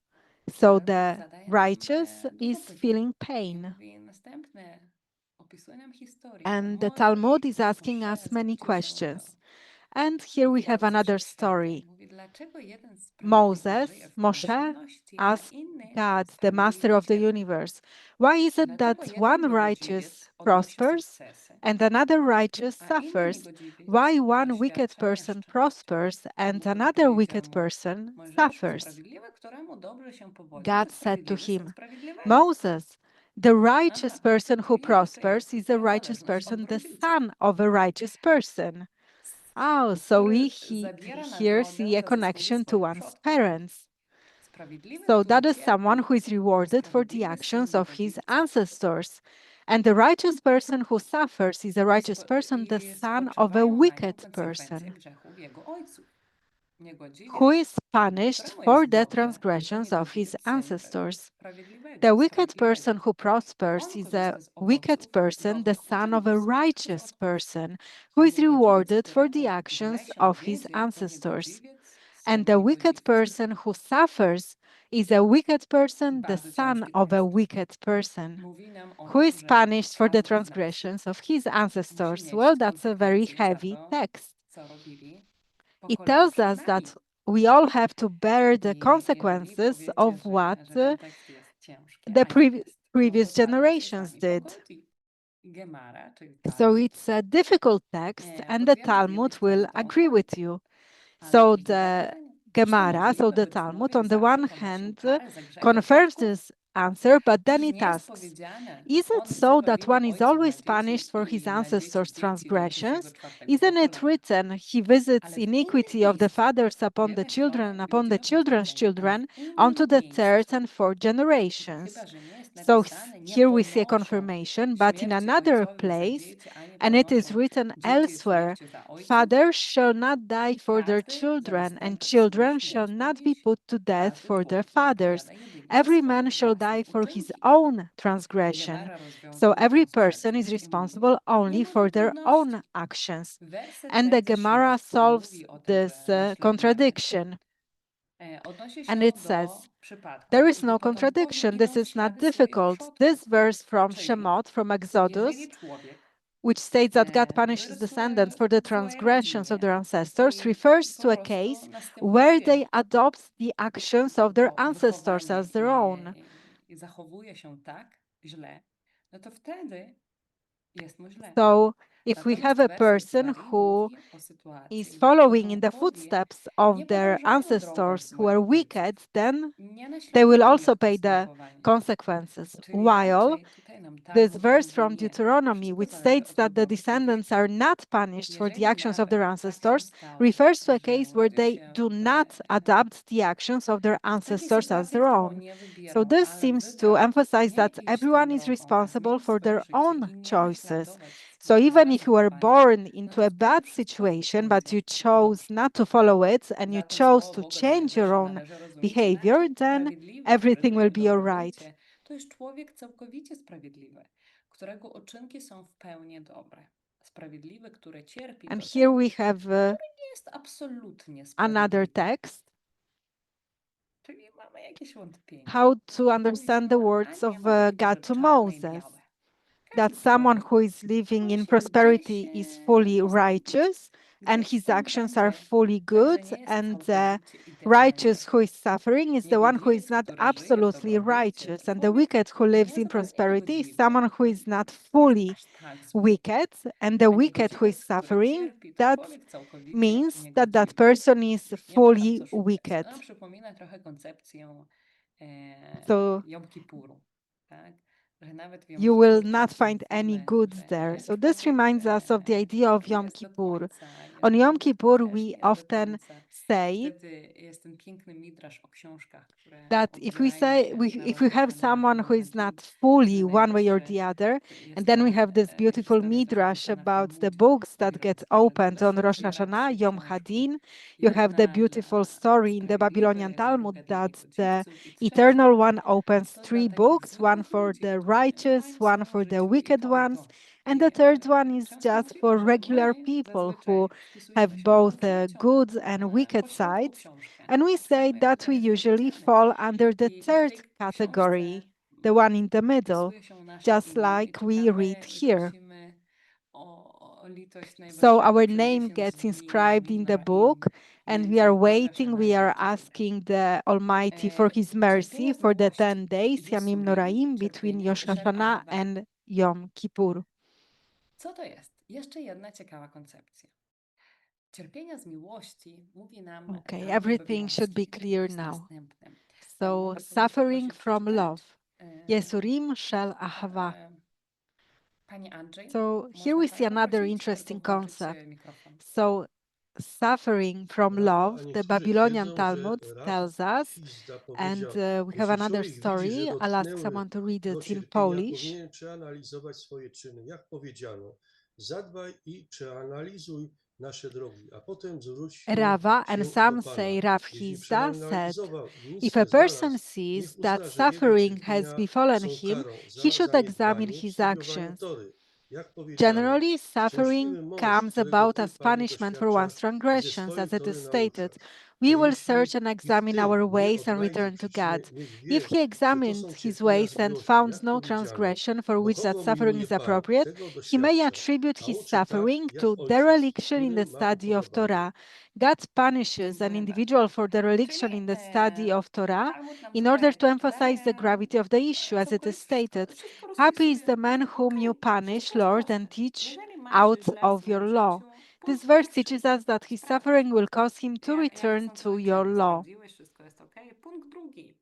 So Talmud the zadaje nam righteous dużo is pytań feeling i pain. mówi następne, opisuje nam historię, że And the Mojżesz Talmud is asking us Mojżesz many zwrócił się questions. And here we have Twórcy another Wszechświata story. mówi, dlaczego jeden sprawiedliwy Moses, żyje w Moshe, pomyślności, a asked inny God, the master sprawiedliwie of the cierpi? universe, why is it Dlaczego that jeden one righteous niegodziwiec odnosi prospers sukcesy, and another righteous a inny suffers? niegodziwiec Why one wicked doświadcza person nieszczęścia? prospers and Bóg another odpowiedział wicked mu, person Mojżeszu, suffers? sprawiedliwy, któremu dobrze się powodzi, to God said to sprawiedliwy syn him, sprawiedliwego. Moses, the righteous Aha, person who czyli jest to prospers is a righteous zależność od person, the rodziców. son of a righteous person. Oh, so Który we zabiera here nagrodę see a za zasługi connection to swoich one's przodków. parents. Sprawiedliwy, So który that is someone cierpi, who is to rewarded for the sprawiedliwy actions syn of his niegodziwca. ancestors. And the righteous person who suffers is a righteous person, the I son of a spoczywają na nim wicked konsekwencje person, grzechów jego ojców. Niegodziwiec, who is punished któremu for jest the dobrze, to transgressions of his niegodziwiec syn ancestors. sprawiedliwego, The wicked sprawiedliwego. person who To prospers on is korzysta a z wicked owoców person, the dobrych son of a uczynków swoich righteous przodków. person, A who is niegodziwiec, rewarded for the któremu źle actions się of his wiedzie, to ancestors. niegodziwiec, And syn the wicked niegodziwca. person who suffers is a wicked person, the Bardzo son ciężki of a koncept. wicked person, Mówi nam o who tym, is że punished for the każdy z nas transgressions of his musi ancestors. nieść Well, that's a very konsekwencje za heavy to, text. co robili It pokolenia tells przed us nami. that we all have to bear the I jeżeli consequences powiecie, of what że ten tekst jest ciężki, the a nie jest, previous to warto się z generations nami did. pogodzić. Gemara, czyli So Talmud, it's a difficult text, and the podjęła z jednej Talmud will strony tą agree odpowiedź, with you. ale So też the zadaje pytanie, czy to Gemara, so możliwe, the by Talmud, człowiek on the zawsze one ponosił hand, karę za grzechy confirms przodków? this answer, but then Czyż it nie jest asks, powiedziane, is it on so wzywa w that imię one is ojców always na dzieci punished for his i na dzieci ancestors' dzieci do trzeciego, transgressions? czwartego Isn't it pokolenia? written, he visits Ale w innym iniquity of the miejscu, fathers w upon the jednej children stronie and upon the ludzie children's potępieni, ale children, w innym onto the third miejscu, and fourth generations? chyba że nie jest So napisane, nie here we see a ponoszą confirmation, but in śmierci another ojcowym za place, dzieci, a nie and it is ponoszą written dzieci elsewhere, śmierci za ojców. fathers shall not die for their Każdy za children, and występek children swój shall śmierć not be poniesie. put to death Każdy for their człowiek fathers. odpowiada jedynie za Every swoje man shall własne die for his uczynki. own transgression. Gemara So rozwiązuje every tę person is sprzeczność i mówi, responsible nie only ma for tu their own trudności. actions. Werset And ten the ze Gemara Shirat solves mówi o tym, this że naśladujemy. contradiction. Odnosi And się it do says, przypadków, there is gdy no potomkowie contradiction. idą This w is not ślady swoich difficult. przodków. This verse from Czyli Shemot, from Exodus, jeżeli człowiek which states that God punishes wyrósł descendants for the w złej transgressions of rodzinie their ancestors, i refers po to a prostu case where następuje they adopt the actions of their to ancestors wychowanie as their own. i zachowuje się tak źle, no to wtedy jest mu źle. So if we Natomiast have a werset person dalej who mówi o sytuacji, is gdy following in the potomkowie footsteps of nie their podążają drogą ancestors who are złych ojców, wicked, then nie they will naśladują also ich pay the postępowania. consequences. Czyli While raczej tutaj nam this Talmud verse mówi from nie. Deuteronomy, Wszystko which zależy states od that the wyboru descendants człowieka. are not punished for the Jeżeli actions of nawet their tak się ancestors, stało, refers to a że case where urodził they się do not adopt the actions of their w takiej ancestors as sytuacji, their którą own. nie So wybierał, this ale seems to wybrał emphasize nie that iść tą everyone is drogą, a responsible zmienić for swoje their życie own i nie choices. naśladować So swoich even if własnych you were zachowań, born no into to a wtedy bad wszystko situation, but będzie you chose dobrze. not to follow it and you Zatem chose słowo to Boga change your own należy rozumieć behavior, inaczej. then Sprawiedliwy, który everything żyje will be all dobre right. życie, to jest człowiek całkowicie sprawiedliwy, którego uczynki są w pełni dobre. Sprawiedliwy, który cierpi, And to here ten, we have który nie jest absolutnie another sprawiedliwy. text. Czyli mamy jakieś wątpienie. How to Mówi understand się, the words a of nie ma takiego, że God to czarne i Moses, białe. that Każdy someone człowiek who is living in musi prosperity gdzieś is fully ustąpić. righteous and Gdzieś his tam actions are będzie. fully Także good, nie jest and the całkowicie idealnie. righteous who is suffering is the one who is Niegodziwiec, not który żyje w absolutely dobrobycie, righteous, to and the człowiek wicked who lives in niezwykle prosperity is niegodziwy. someone who is not Nie jest fully aż tak zły. wicked, and the A wicked who is niegodziwiec, który suffering, cierpi, to that człowiek całkowicie means that that niegodziwy. person is Już nie ma tam fully co szukać. wicked. Nam przypomina trochę koncepcję So Jom Kippuru, tak? Że nawet w Jom you will Kippur not często find any widzimy, goods że there. ten So this człowiek reminds us of the idea of Yom jest do Kippur. końca, On Yom jest Kippur, we grzeszny, jest do often końca. say Wtedy jest ten piękny midrasz o książkach, które that if we odbierają say się if we have narodowi someone who is narodowi, not fully że one way or najwyższy the other, jest and then we to have this beautiful historia też midrash opisana w about the Talmudzie. books that Mówi nam get o tym, że opened on najwyższy Rosh hierarcha Hashanah, Yom książki. Hadin. You have Jedna the beautiful dla story in the Babylonian sprawiedliwych, Talmud druga dla that the niegodziwców i eternal trzecia one opens to dla three takich books, one zwykłych for ludzi, the którzy righteous, mają one swoje for w the życiu i wicked to, i ones, to. and I the third one is często just for mówimy, że regular my people who zazwyczaj have wpisujemy się w both tą trzecią good and wicked pośrodku sides. książkę. And we say Chcemy that we jak usually najwięcej. fall under the I w third tej category, książce the one in the middle, wpisuje się nasze just imię i like we read czytamy i here. prosimy o o litość So Najwyższego our przejdzie name się gets z inscribed in the Miriam book, and we are między waiting, midrashami we are tradycyjnymi. asking the Almighty for His mercy Cierpienia z for the miłości, 10 days, Yamim Jesurim, Noraim, between cierpienie, Rosh Sher Hashanah Ahava. and Yom Kippur. Co to jest? Jeszcze jedna ciekawa koncepcja. Cierpienia z miłości mówi nam Okay, rabbi everything should be babiloński clear jest now. następne. So Mogę suffering prosić from przeczytać? love. Yesurim shel ahava. Pani Andrzej, So here można we see panią another prosić, interesting tylko włączyć concept. mikrofon. So suffering from Prawda, a love, the niektórzy Babylonian twierdzą, Talmud że rab tells us, Hizda and powiedział, we have jeśli another człowiek widzi, że story. I'll ask dotknęły someone to read go it in cierpienia, Polish. powinien przeanalizować swoje czyny. Jak powiedziano, zadbaj i przeanalizuj nasze drogi, a potem zwróćmy Rava, and się some do say Pana. Rav Jeśli Hizda said, przeanalizował i nic if a nie person znalazł, sees niech that uzna, że jego suffering has cierpienia befallen są him, karą he za should examine zaniedbanie w his studiowaniu actions. Tory. Jak powiedziano, Generally, suffering szczęśliwy mąż, comes którego about Ty, as Panie, punishment for doświadczasz one's i ze transgressions, swoich as it Tory is nauczasz. stated. We A will jeśli search and i examine Ty our nie ways and odnajdziesz return to przyczyny, God. niech If wie, he że to examined są his cierpienia ways z and miłości. found Jak no powiedziano, transgression for bo which that kogo suffering miłuje is Pan, appropriate, tego he may doświadcza, attribute a his uczy tak, suffering jak to ojciec, dereliction in the który ma study of upodobanie. Torah. God punishes an Dziękuję individual bardzo. for dereliction Czyli in the study of Torah Talmud nam in order to tutaj emphasize the daje gravity of the issue, as it is stated. wszystko Happy is the rozpisuje. man whom you Okej, punish, wszystko jest Lord, and proste. teach Jeżeli masz out źle w of your swoim law. życiu, This punkt verse pierwszy. teaches us that his Sprawdź. suffering will cause him to Jakie return są to twoje your czyny? law. Sprawdziłeś, wszystko jest ok. Punkt drugi.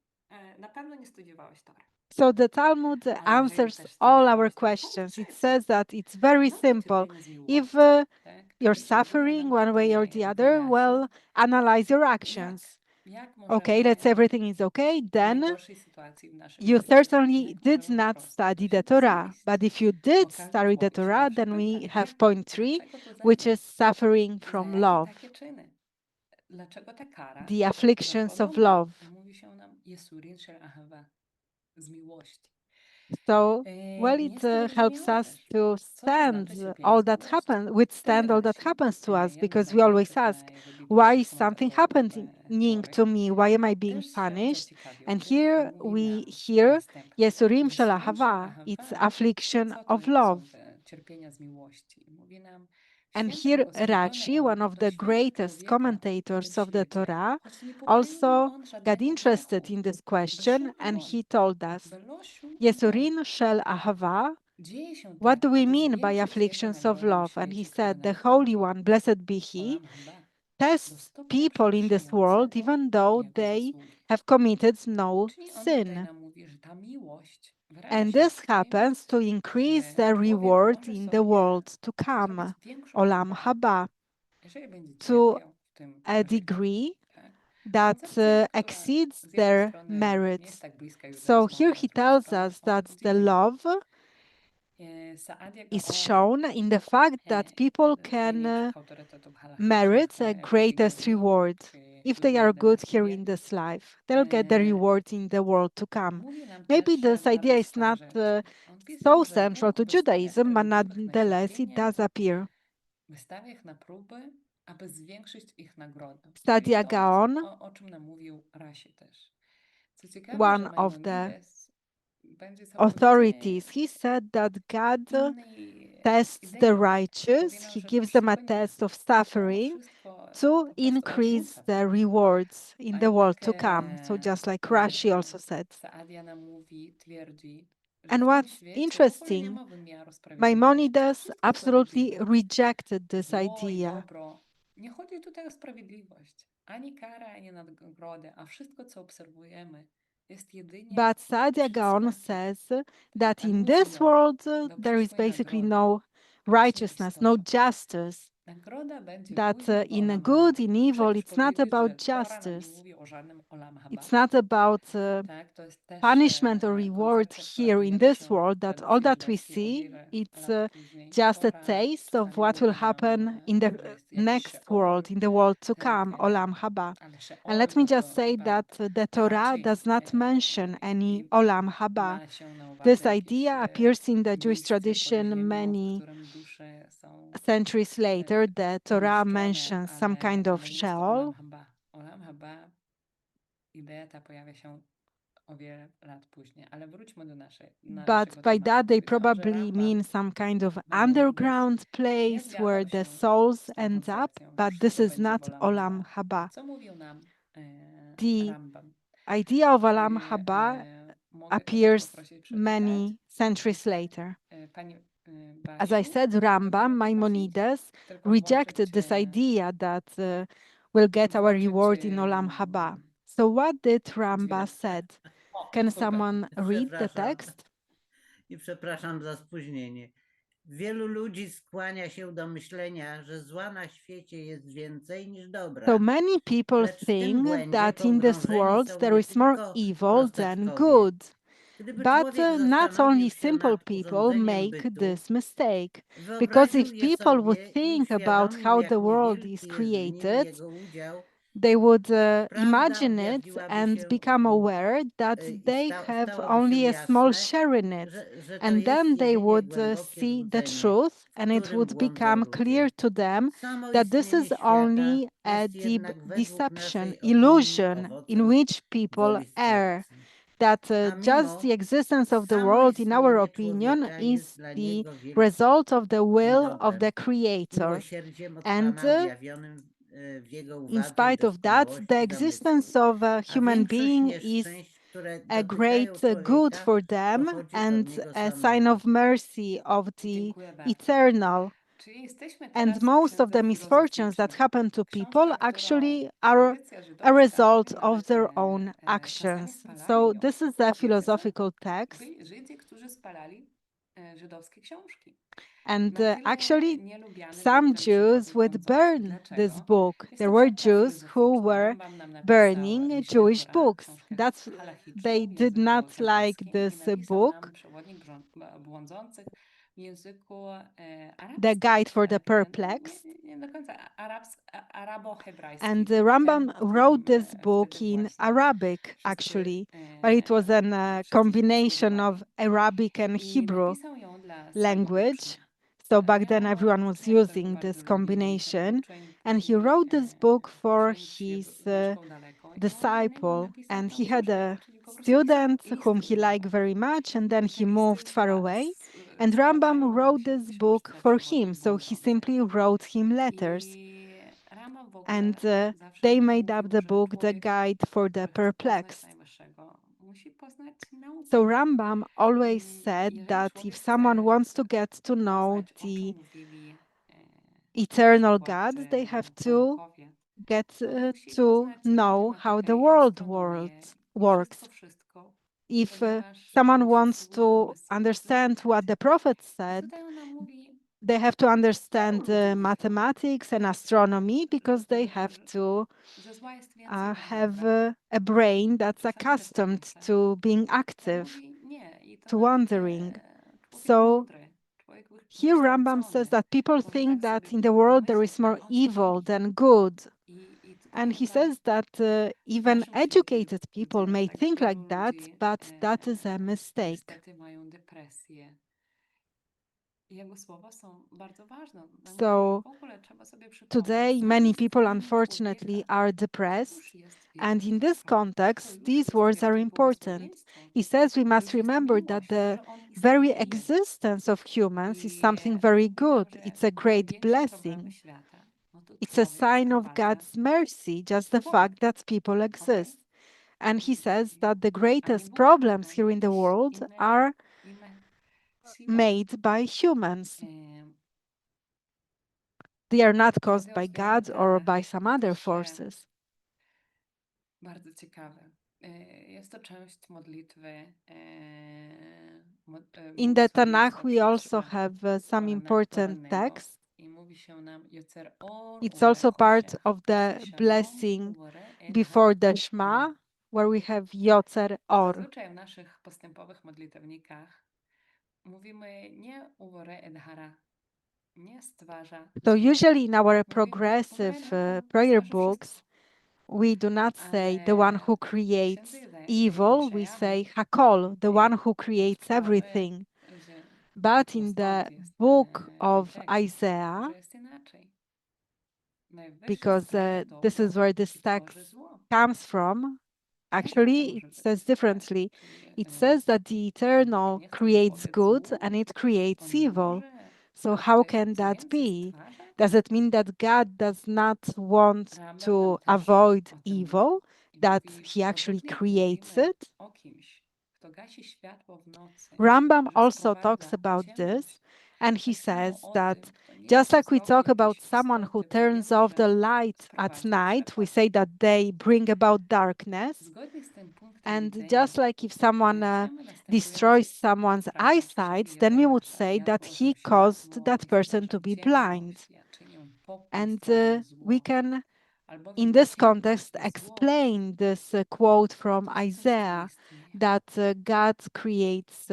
Na pewno nie studiowałeś Tory. So the Talmud Ale jeżeli answers też all our studiowałeś Torę, punkt questions. It trzeci. says that it's very No to simple. cierpienie z If miłości. Tak? you're I próbuje suffering nam one way or tutaj the other, wyjaśnić, well, analyze your jak, actions. jak Okay, możemy let's say everything is okay. w Then najgorszej sytuacji w naszym you życiu, certainly jak did możemy po not prostu study do the siebie Torah. zejść. But if you Bo did każdy study the człowiek się Torah, zawsze then we pyta, have point 3, dlaczego to ze which mną? is suffering Za from jakie love, takie czyny? Dlaczego ta kara the afflictions of zapadła na love. mnie? Mówi się nam Jesurin Shel Ahava, z miłości. So, well, it Niestety helps rozumiemy us też, to co to stand znaczy cierpienie all z that miłości. happens, withstand all that happens to us, Jeden because z we always największych ask, wybitnych why is something komentatorów happening Tory to me? Why am I being też się punished? zaciekawił And tym i here mówi we nam hear następne. Yesurim shel Jesurim Shel ahava, it's Ahava, affliction co of to love. są te cierpienia z miłości? Mówi nam, And święty here błogosławiony Rashi, on, one of to the światło greatest człowieka w commentators tym of the świecie, Torah, choć nie popełnił also on got żadnego interested grzechu. in this question, and Besiu he told us, Belosiu i won. Yesurin shel ahava, Dzieje się what tak, do we aby mean by zwiększyć jego afflictions of nagrodę na love? And he świecie, który said, the nadchodzi. Holy One, blessed be he, Olam haba, do tests stopnia people in this world, przewyższającego even though jego they zasługi. have committed no Czyli on tutaj sin. nam mówi, że ta miłość wyraża And się this w tym, happens to increase że the człowiek reward może in the sobie world to zrobić come, większą Olam wygodę. haba, Jeżeli będzie to cierpiał w tym a życiu. degree Tak? that Koncepcja, która exceeds z jednej their strony nie merits. jest tak bliska już dla So nas here może, a he z drugiej tells strony us ona that budzi the nadzieję. love Saadia is Gaon shown in the fact that people jeden z can największych autorytetów merit halachicznych a greatest religii, reward. czyli If they are XII good here in wieku, this life, they'll get the reward in the world to come. mówi nam Maybe też this idea bardzo is not starożytnie. On pisał, so że central to Bóg wystawia Judaism, but sprawiedliwych na nonetheless it cierpienie, does appear. wystawia ich na próby, aby zwiększyć ich nagrodę. Czyli Sadia to, Gaon, o czym nam mówił Rashi też. Co ciekawe, że one of the Maimonides będzie całkowicie authorities, he said that God innej tests idei. the righteous, Powiedział, he że to gives them a wszystko nie, test of ono suffering wszystko to po prostu increase odrzuca. the rewards in A the world jednak to come. So just like Rashi also said. Saadia nam mówi, twierdzi, że And w tym what's świecie w ogóle nie interesting, ma wymiaru sprawiedliwości. Maimonides Wszystko absolutely sprawiedliwe. rejected this Zło i idea. dobro. Nie chodzi tutaj o sprawiedliwość, ani kara, ani nagrodę, a wszystko, co obserwujemy, jest jedynie But Sadia Gaon przysmakiem, says that in aluzją this world do there is przyszłej basically nagrody, no właśnie righteousness, no istotą. justice. Nagroda będzie That później w in Olam good, Haba. in Muszę evil, już it's not powiedzieć, about że Tora nam nie justice. mówi o żadnym Olam Haba. It's not about Tak, to jest też punishment or reward koncepcja, która here in pojawia this się world, w that tradycji all that we żydowskiej o see, wiele it's lat później. just a Tora taste of czasami what will mówi nam, happen in the że jest jakiś next sheol, world, in the world to tak, come, Olam Haba. ale And sheol let me to just say chyba that the Torah raczej does not mention any i Olam Haba. ma się na uwadze This jakieś idea appears in the Jewish miejsce pod tradition ziemią, w many którym dusze są centuries later. The Torah umieszczone, mentions some kind of ale nie jest to Olam Sheol. Haba. Olam Haba, idea ta pojawia się o wiele lat później. Ale wróćmy do But naszego by tematu. that, they Powiedziałam, że probably Rambam mean some kind of Maimonides underground nie place where zgadzał the się souls z tą end up, koncepcją, że but this wszystko is będzie not w Olam Haba. Co mówił nam The Rambam? idea of Czy Olam Haba mogę o to appears poprosić przeczytać? many centuries later. Pani As I Basiu, said, mogę Rambam, to Maimonides, poprosić? Tylko rejected this włączyć, idea that we'll get our włączyć, reward in Olam Haba. So what did Rambam dźwięk. said? O, Can super. someone read the Przepraszam. text? I przepraszam za spóźnienie. Wielu ludzi skłania się do myślenia, że zła na świecie jest więcej niż dobra. So many people Lecz w tym think błędzie that in this pogrążeni world są there nie is more tylko evil than prostaczkowie. good. Gdyby But człowiek not zastanowił only się simple nad people urządzeniem make bytu, this mistake, because wyobraził if je people would sobie i think about uświadomił, how jak the world niewielki is jest w nim created, jego udział, they would prawda imagine it objawiłaby and się, become aware that i they have stałoby only się a small jasne, share in it. że to And jest then they jedynie would głębokie see the złudzenie, truth, w and it którym would błądzą become ludzie. clear to them Samo that this istnienie is świata only a jest deep jednak według deception, naszej opinii illusion in owocem which people woli err. Stwórcy. That A just mimo the existence of the samo world, in our istnienie opinion, człowieka is jest dla the niego wielkim result of the will of dobrem, the Creator. miłosierdziem od And Pana objawionym w jego in uwadze i spite of that, the doskonałości existence zamysłu. of a A human większość being is nieszczęść, które a dotykają great good człowieka, for them pochodzi od and niego a sign samego. of mercy of the Dziękuję bardzo. eternal. Czyli jesteśmy And teraz w most of księdze the misfortunes that filozoficznej. happen to Książka, people którą actually are tradycja a żydowska result mówi of nawet, their own czasami actions. spalali So ją. this is a Wiecie, philosophical text. byli Żydzi, którzy spalali żydowskie książki. And Na tyle actually, nielubiany był some ten Jews przewodnik would błądzący. burn Dlaczego? this book. Jest There to were książka Jews who filozoficzna. were Rambam nam napisał burning Mishneh Jewish Torah, books. książkę That's halachiczną they w did języku not like hebrajskim i this napisał book, nam przewodnik błądzących w języku arabskim. the guide for the Tak, perplexed. nie do końca arabo-hebrajski. And Rambam ten, w wrote którym this book wtedy in właśnie Arabic, wszyscy, actually, but it was a wszyscy się combination studiowali. of Arabic and I Hebrew napisał ją dla swojego language. ucznia. So back then, Miał everyone was ucznia, którego using bardzo this lubili. Ten combination, uczeń and he później, wrote this book for przeniósł się his mieszkał daleko i on dla niego disciple. napisał And tą he had książkę, a czyli po prostu student pisał whom listy he do niego. liked very much, and then I he te listy moved far away. And składają Rambam wrote się w this book książce for Przewodnik him, so he błądzących. simply wrote him letters. I Rambam w ogóle And zawsze they made up mówił, the że book, The człowiek, Guide for the który chce poznać Perplexed. najwyższego, musi poznać naukę. So Rambam always said Jeżeli that człowiek if someone chce wants to get to know poznać, o czym the mówili eternal na przykład, God, they have to prorokowie, get musi to poznać know how matematykę the i world astronomię i works. wszystko, If ponieważ someone oni wants wszyscy to mówili z understand what the prophet I said, tutaj ona mówi they have to o understand ludziach, mathematics and astronomy because they have że to zła jest więcej niż have dobra. a brain that's Czasami accustomed wystarczy. to being On active, mówi nie i to to nawet wandering. człowiek So mądry, człowiek here Rambam wykształcony says that people może think tak that sobie in the world there is pomyśleć, more ale on się evil myli. than good. I tutaj And he chyba says that w even naszym świecie educated people dzieje may tak, think wielu like that, ludzi but that is a mistake. niestety mają depresję. I jego słowa są bardzo ważne. On mówi, So że w ogóle trzeba sobie przypomnieć, today, co many jest people w unfortunately człowieka. are To depressed. już jest And wielkie in this dobro. To context, już these jest words are wielkie important. błogosławieństwo. He says we To must już jest remember that miłość, the że on very istnieje. existence of humans is I something very mówił nam, good. że It's a great największe problemy blessing. świata, no to It's a człowiek sign of sprowadza God's mercy, just the człowiek. fact that people exist. And he says that the A nie greatest Bóg, problems albo here in the jakieś world inne are siła. made by humans. Em, They are not caused Mateusz by God or by some to other też forces. bardzo ciekawe. Jest to część modlitwy. In the Tanakh, błogosławieństwa we also przeczytania have some important porannego. texts. I mówi się nam Yocer or It's also uvare part osher. of the Osher shalom blessing uvare et before the hara. Shema, where we have Yotzer Or. Zazwyczaj w naszych postępowych modlitewnikach mówimy nie uvare et hara, nie stwarza So zło. usually in our Mówimy progressive uvare et prayer stwarza books, wszystko. we do not say the one who Ale w creates księdze evil, we say Jeszajahu Hakol, the one who creates odczytamy, everything. że But bo in stąd the jest book of ten tekst, Isaiah, że jest inaczej. Najwyższy because stwarza this is dobro where this i tworzy text zło. comes from, Actually, it says differently. It says that the eternal creates good and it creates evil. So how can that be? Does it mean that God does not want to avoid evil, that he actually creates it? Rambam also talks about this, and he says that just like we talk about someone who turns off the light at night, we say that they bring about darkness. And just like if someone destroys someone's eyesight, then we would say that he caused that person to be blind. And we can, in this context, explain this quote from Isaiah that God creates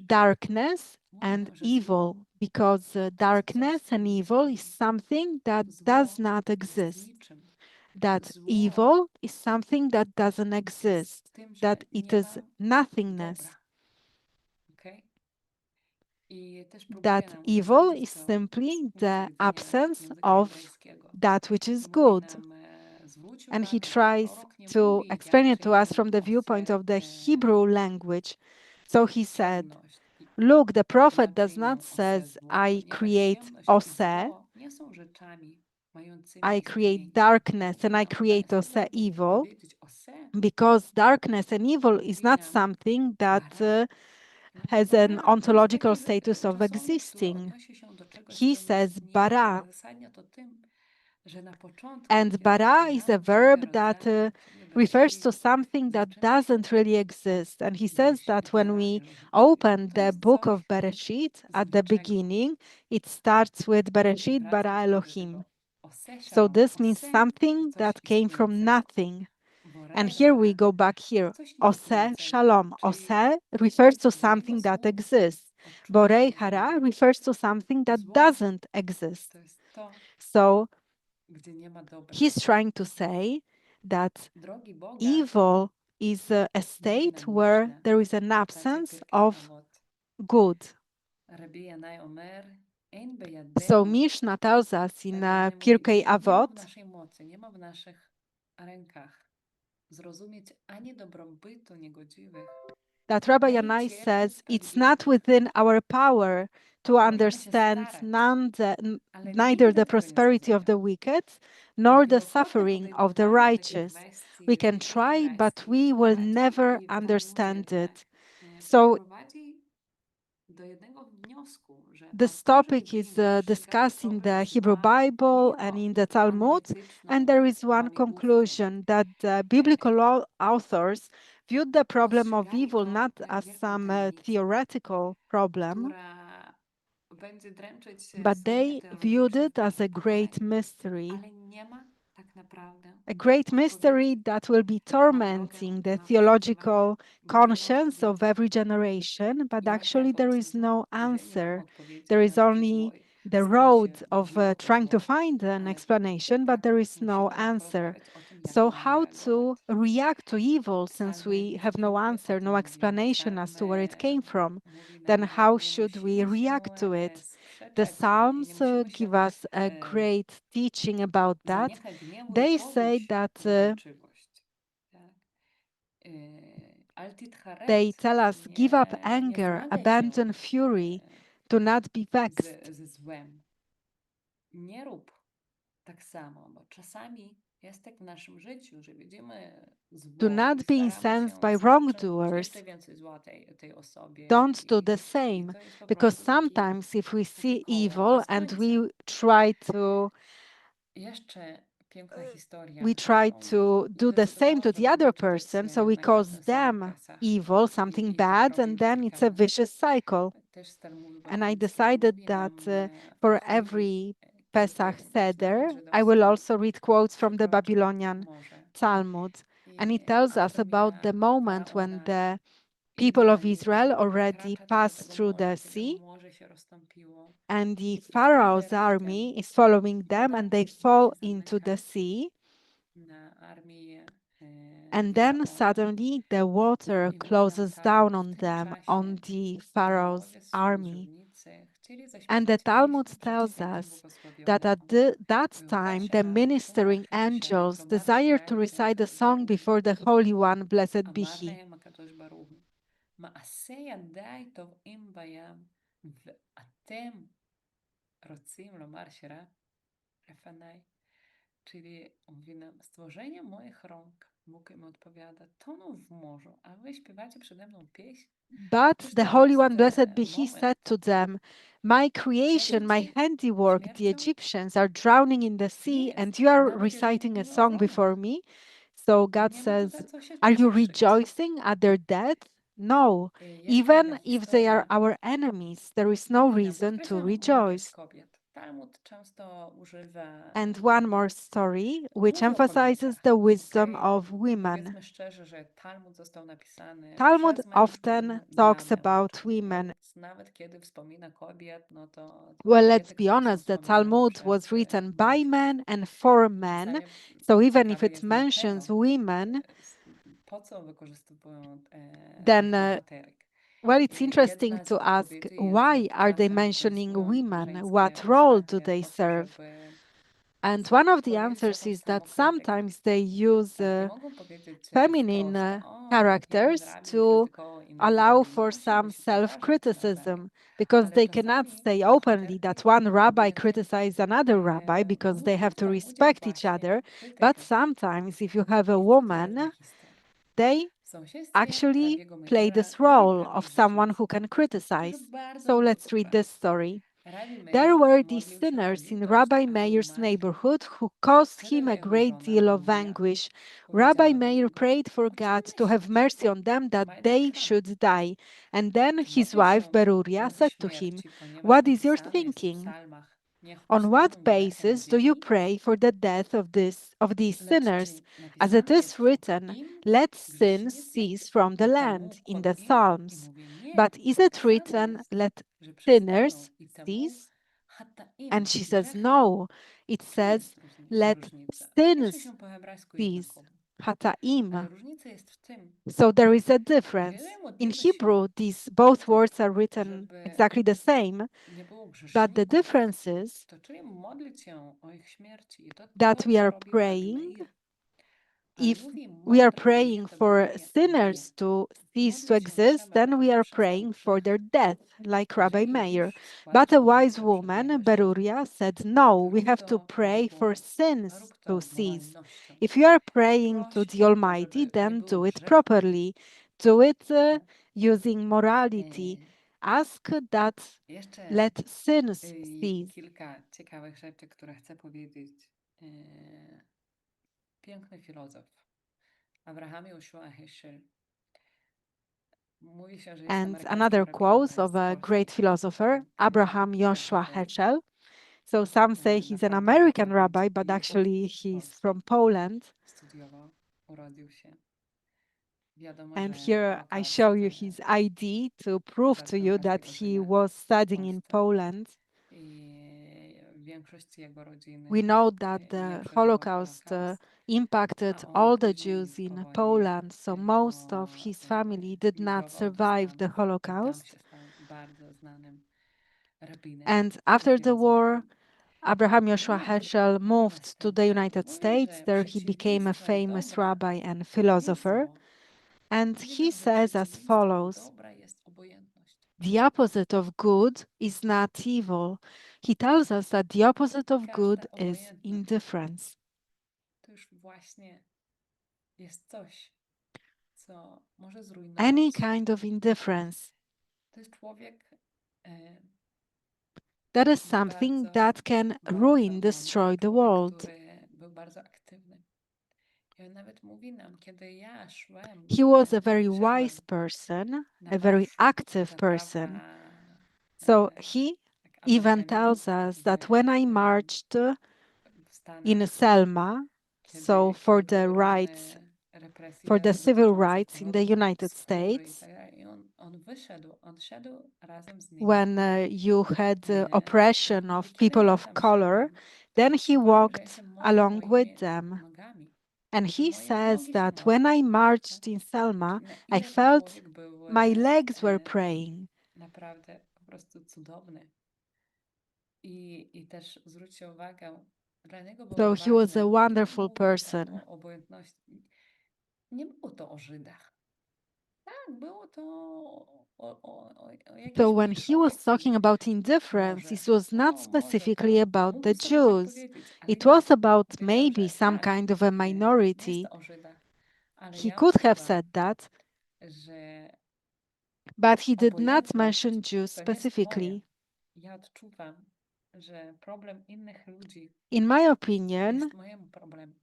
darkness and evil, because darkness and evil is something that does not exist. That evil is something that doesn't exist, that it is nothingness. That evil is simply the absence of that which is good. And he tries to explain it to us from the viewpoint of the Hebrew language. So he said, look, the prophet does not say, I create ose, I create darkness and I create ose evil, because darkness and evil is not something that has an ontological status of existing. He says bara. And bara is a verb that refers to something that doesn't really exist. And he says that when we open the book of Bereshit at the beginning, it starts with Bereshit bara Elohim. So this means something that came from nothing. And here we go back here. Ose shalom. Ose refers to something that exists. Borei hara refers to something that doesn't exist. So he's trying to say that evil is a state where there is an absence of good. So Mishnah tells us in Pirkei Avot that Rabbi Yanai says it's not within our power to understand neither the prosperity of the wicked nor the suffering of the righteous. We can try, but we will never understand it. So this topic is discussed in the Hebrew Bible and in the Talmud, and there is one conclusion that biblical authors viewed the problem of evil not as some theoretical problem, but they viewed it as a great mystery. A great mystery that will be tormenting the theological conscience of every generation, but actually there is no answer. There is only the road of trying to find an explanation, but there is no answer. So how to react to evil, since we have no answer, no explanation as to where it came from? Then how should we react to it? The Psalms give us a great teaching about that. They say that they tell us, give up anger, abandon fury, do not be vexed. Do not be incensed by wrongdoers. Don't do the same, because sometimes if we see evil and we try to do the same to the other person, so we cause them evil, something bad, and then it's a vicious cycle. And I decided that for every Pesach Seder, I will also read quotes from the Babylonian Talmud. And it tells us about the moment when the people of Israel already passed through the sea, and the Pharaoh's army is following them, and they fall into the sea. And then suddenly the water closes down on them, on the Pharaoh's army. And the Talmud tells us that at that time, the ministering angels desired to recite a song before the Holy One, blessed be He. מעשה ידיי טובעים בים, ואתם רוצים לומר שירה לפניי. Czyli mówi nam, stworzenie moich rąk. Bóg im odpowiada, toną w morzu, a wy śpiewacie przede mną pieśń? But the Holy One, blessed be He, said to them, my creation, my handiwork, the Egyptians are drowning in the sea, and you are reciting a song before me. So God says, are you rejoicing at their death? No, even if they are our enemies, there is no reason to rejoice. And one more story, which emphasizes the wisdom of women. Talmud often talks about women. Well, let's be honest, the Talmud was written by men and for men. So even if it mentions women, then well, it's interesting to ask, why are they mentioning women? What role do they serve? And one of the answers is that sometimes they use feminine characters to allow for some self-criticism, because they cannot say openly that one rabbi criticizes another rabbi because they have to respect each other. But sometimes if you have a woman, they actually play this role of someone who can criticize. So let's read this story. There were these sinners in Rabbi Meir's neighborhood who caused him a great deal of anguish. Rabbi Meir prayed for God to have mercy on them, that they should die. And then his wife Beruria said to him, what is your thinking? On what basis do you pray for the death of these sinners? As it is written, let sin cease from the land in the Psalms. But is it written, let sinners cease? And she says, no, it says, let sins cease. Ha-Yam. So there is a difference. In Hebrew, these both words are written exactly the same, but the difference is that we are praying, if we are praying for sinners to cease to exist, then we are praying for their death, like Rabbi Meir. But a wise woman, Beruria, said, no, we have to pray for sins to cease. If you are praying to the Almighty, then do it properly. Do it using morality. Ask that let sins cease. Kilka ciekawych rzeczy, które chcę powiedzieć. Piękny filozof, Abraham Joshua Heschel. And another quote of a great philosopher, Abraham Joshua Heschel. So some say he's an American rabbi, but actually he's from Poland. And here I show you his ID to prove to you that he was studying in Poland. We know that the Holocaust impacted all the Jews in Poland, so most of his family did not survive the Holocaust. And after the war, Abraham Joshua Heschel moved to the United States. There he became a famous rabbi and philosopher. And he says as follows: the opposite of good is not evil. He tells us that the opposite of good is indifference. Any kind of indifference. That is something that can ruin, destroy the world. He was a very wise person, a very active person. So he even tells us that when I marched in Selma, so for the rights, for the civil rights in the United States, when you had oppression of people of color, then he walked along with them. And he says that when I marched in Selma, I felt my legs were praying. I też zwróćcie uwagę, dla niego było So he was ważne, a kiedy wonderful mówi person. o obojętności. Nie było to o Żydach. Tak, było to o jakiejś So when he was mniejszości. talking about indifference, Może. it was not O, może specifically tak. about Mógł the sobie tak Jews. powiedzieć, ale It nie. was about Powiedział, maybe że some tak, kind of a nie minority. jest to o Żydach, ale He ja could have odczuwam, said that, że but he did not obojętność mention Jews to nie jest specifically. moje. Ja odczuwam, że problem innych ludzi In my opinion, jest moim problemem.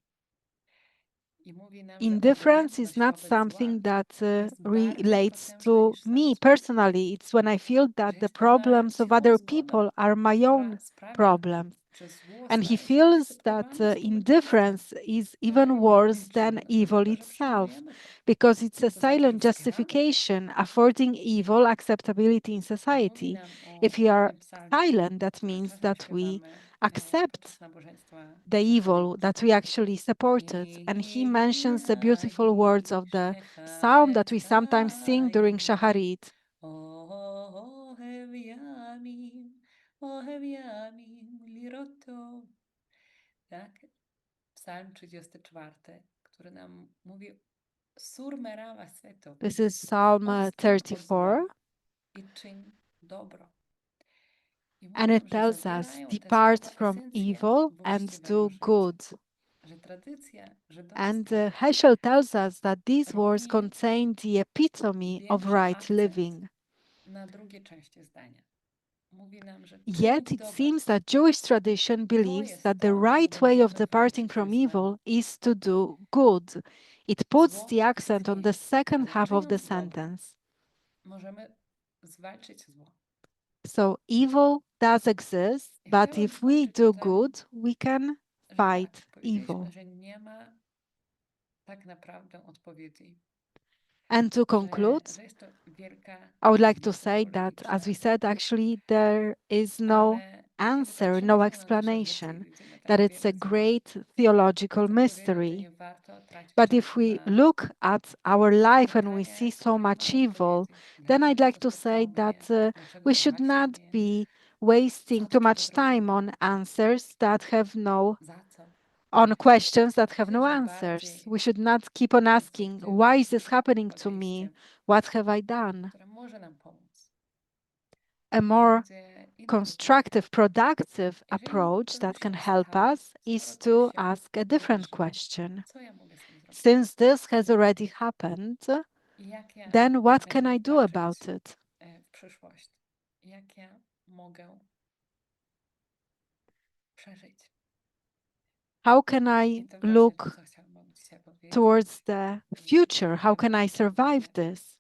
I mówi nam, że indifference is obojętność not wobec something zła that jest bardziej relates potężna to niż me sama zło. personally. It's when I feel that Że the jest ona problems of cichą other zgodą, people are my która own sprawia, problems. że zło And he staje się feels that akceptowalne społeczeństwem. indifference is even No i worse liczymy than na evil to, że itself, przeżyjemy to. because it's a To znaczy silent wspieramy. justification affording evil acceptability in Mówi society. nam o If we are pewnym psalmie, silent, that który means czasem that we śpiewamy accept podczas nabożeństwa the evil Shacharit. that we actually supported. And he mentions the beautiful words of the psalm that we sometimes sing during Shacharit. Ohev yamim liroto. Tak? Psalm 34, który nam mówi Sur merava sveto. This is Psalm Odstęp od 34. zła i czyń dobro. I mówi And nam, it że tells us, zawierają te depart słowa from esencję evil and właściwego do życia. good. Że tradycja And żydowska Heschel tells us that these words robi contain the epitome of większy right akcent living. na drugie części zdania. Mówi nam, że Yet czynić it dobro. seems that Jewish tradition believes jest that the to, że right way of będziemy departing walczyć from ze złem. evil is to do good. It puts Zło the accent on the istnieje, second ale half of the czyniąc dobro, sentence. możemy zwalczyć zło. So evil does exist, I but chciałabym if we skończyć do tym, good, we can że tak, fight powiedzieliśmy, evil. że nie ma tak naprawdę odpowiedzi. And to conclude, Że jest to wielka I would like to różnica say that, as we teologiczna. said, actually there is no Ale answer, kiedy no patrzymy się na nasze życie i explanation, widzimy that takie it's a wiele zła, great theological chcę powiedzieć, że mystery. nie warto tracić But if czasu we na look at our life and we szukanie, see so których nie much ma evil, odpowiedzi. then Dlaczego I'd like jest to to say tak that nie? Dlaczego we should właśnie not nie? be Co wasting od too tego much time zrobimy? on answers that have no Za co? on questions that have Myślę, no że answers. bardziej We should not keep on asking, why is this happening to me? podejściem, What have I done? które może nam pomóc, A more będzie inne pytanie. constructive, productive Jeżeli approach to that się can już help stało, us is skoro to to się ask a different wydarzyło, question. co ja mogę z tym zrobić? Since this has already happened, I jak ja then what can będę I do patrzeć about it? w przyszłość? Jak ja mogę przeżyć? How can I I to właśnie to, look co chciałam wam dzisiaj powiedzieć. towards the future? How can I survive Dziękuję. this?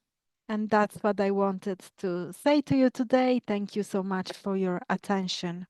And that's what I wanted to say to you today. Thank you so much for your attention.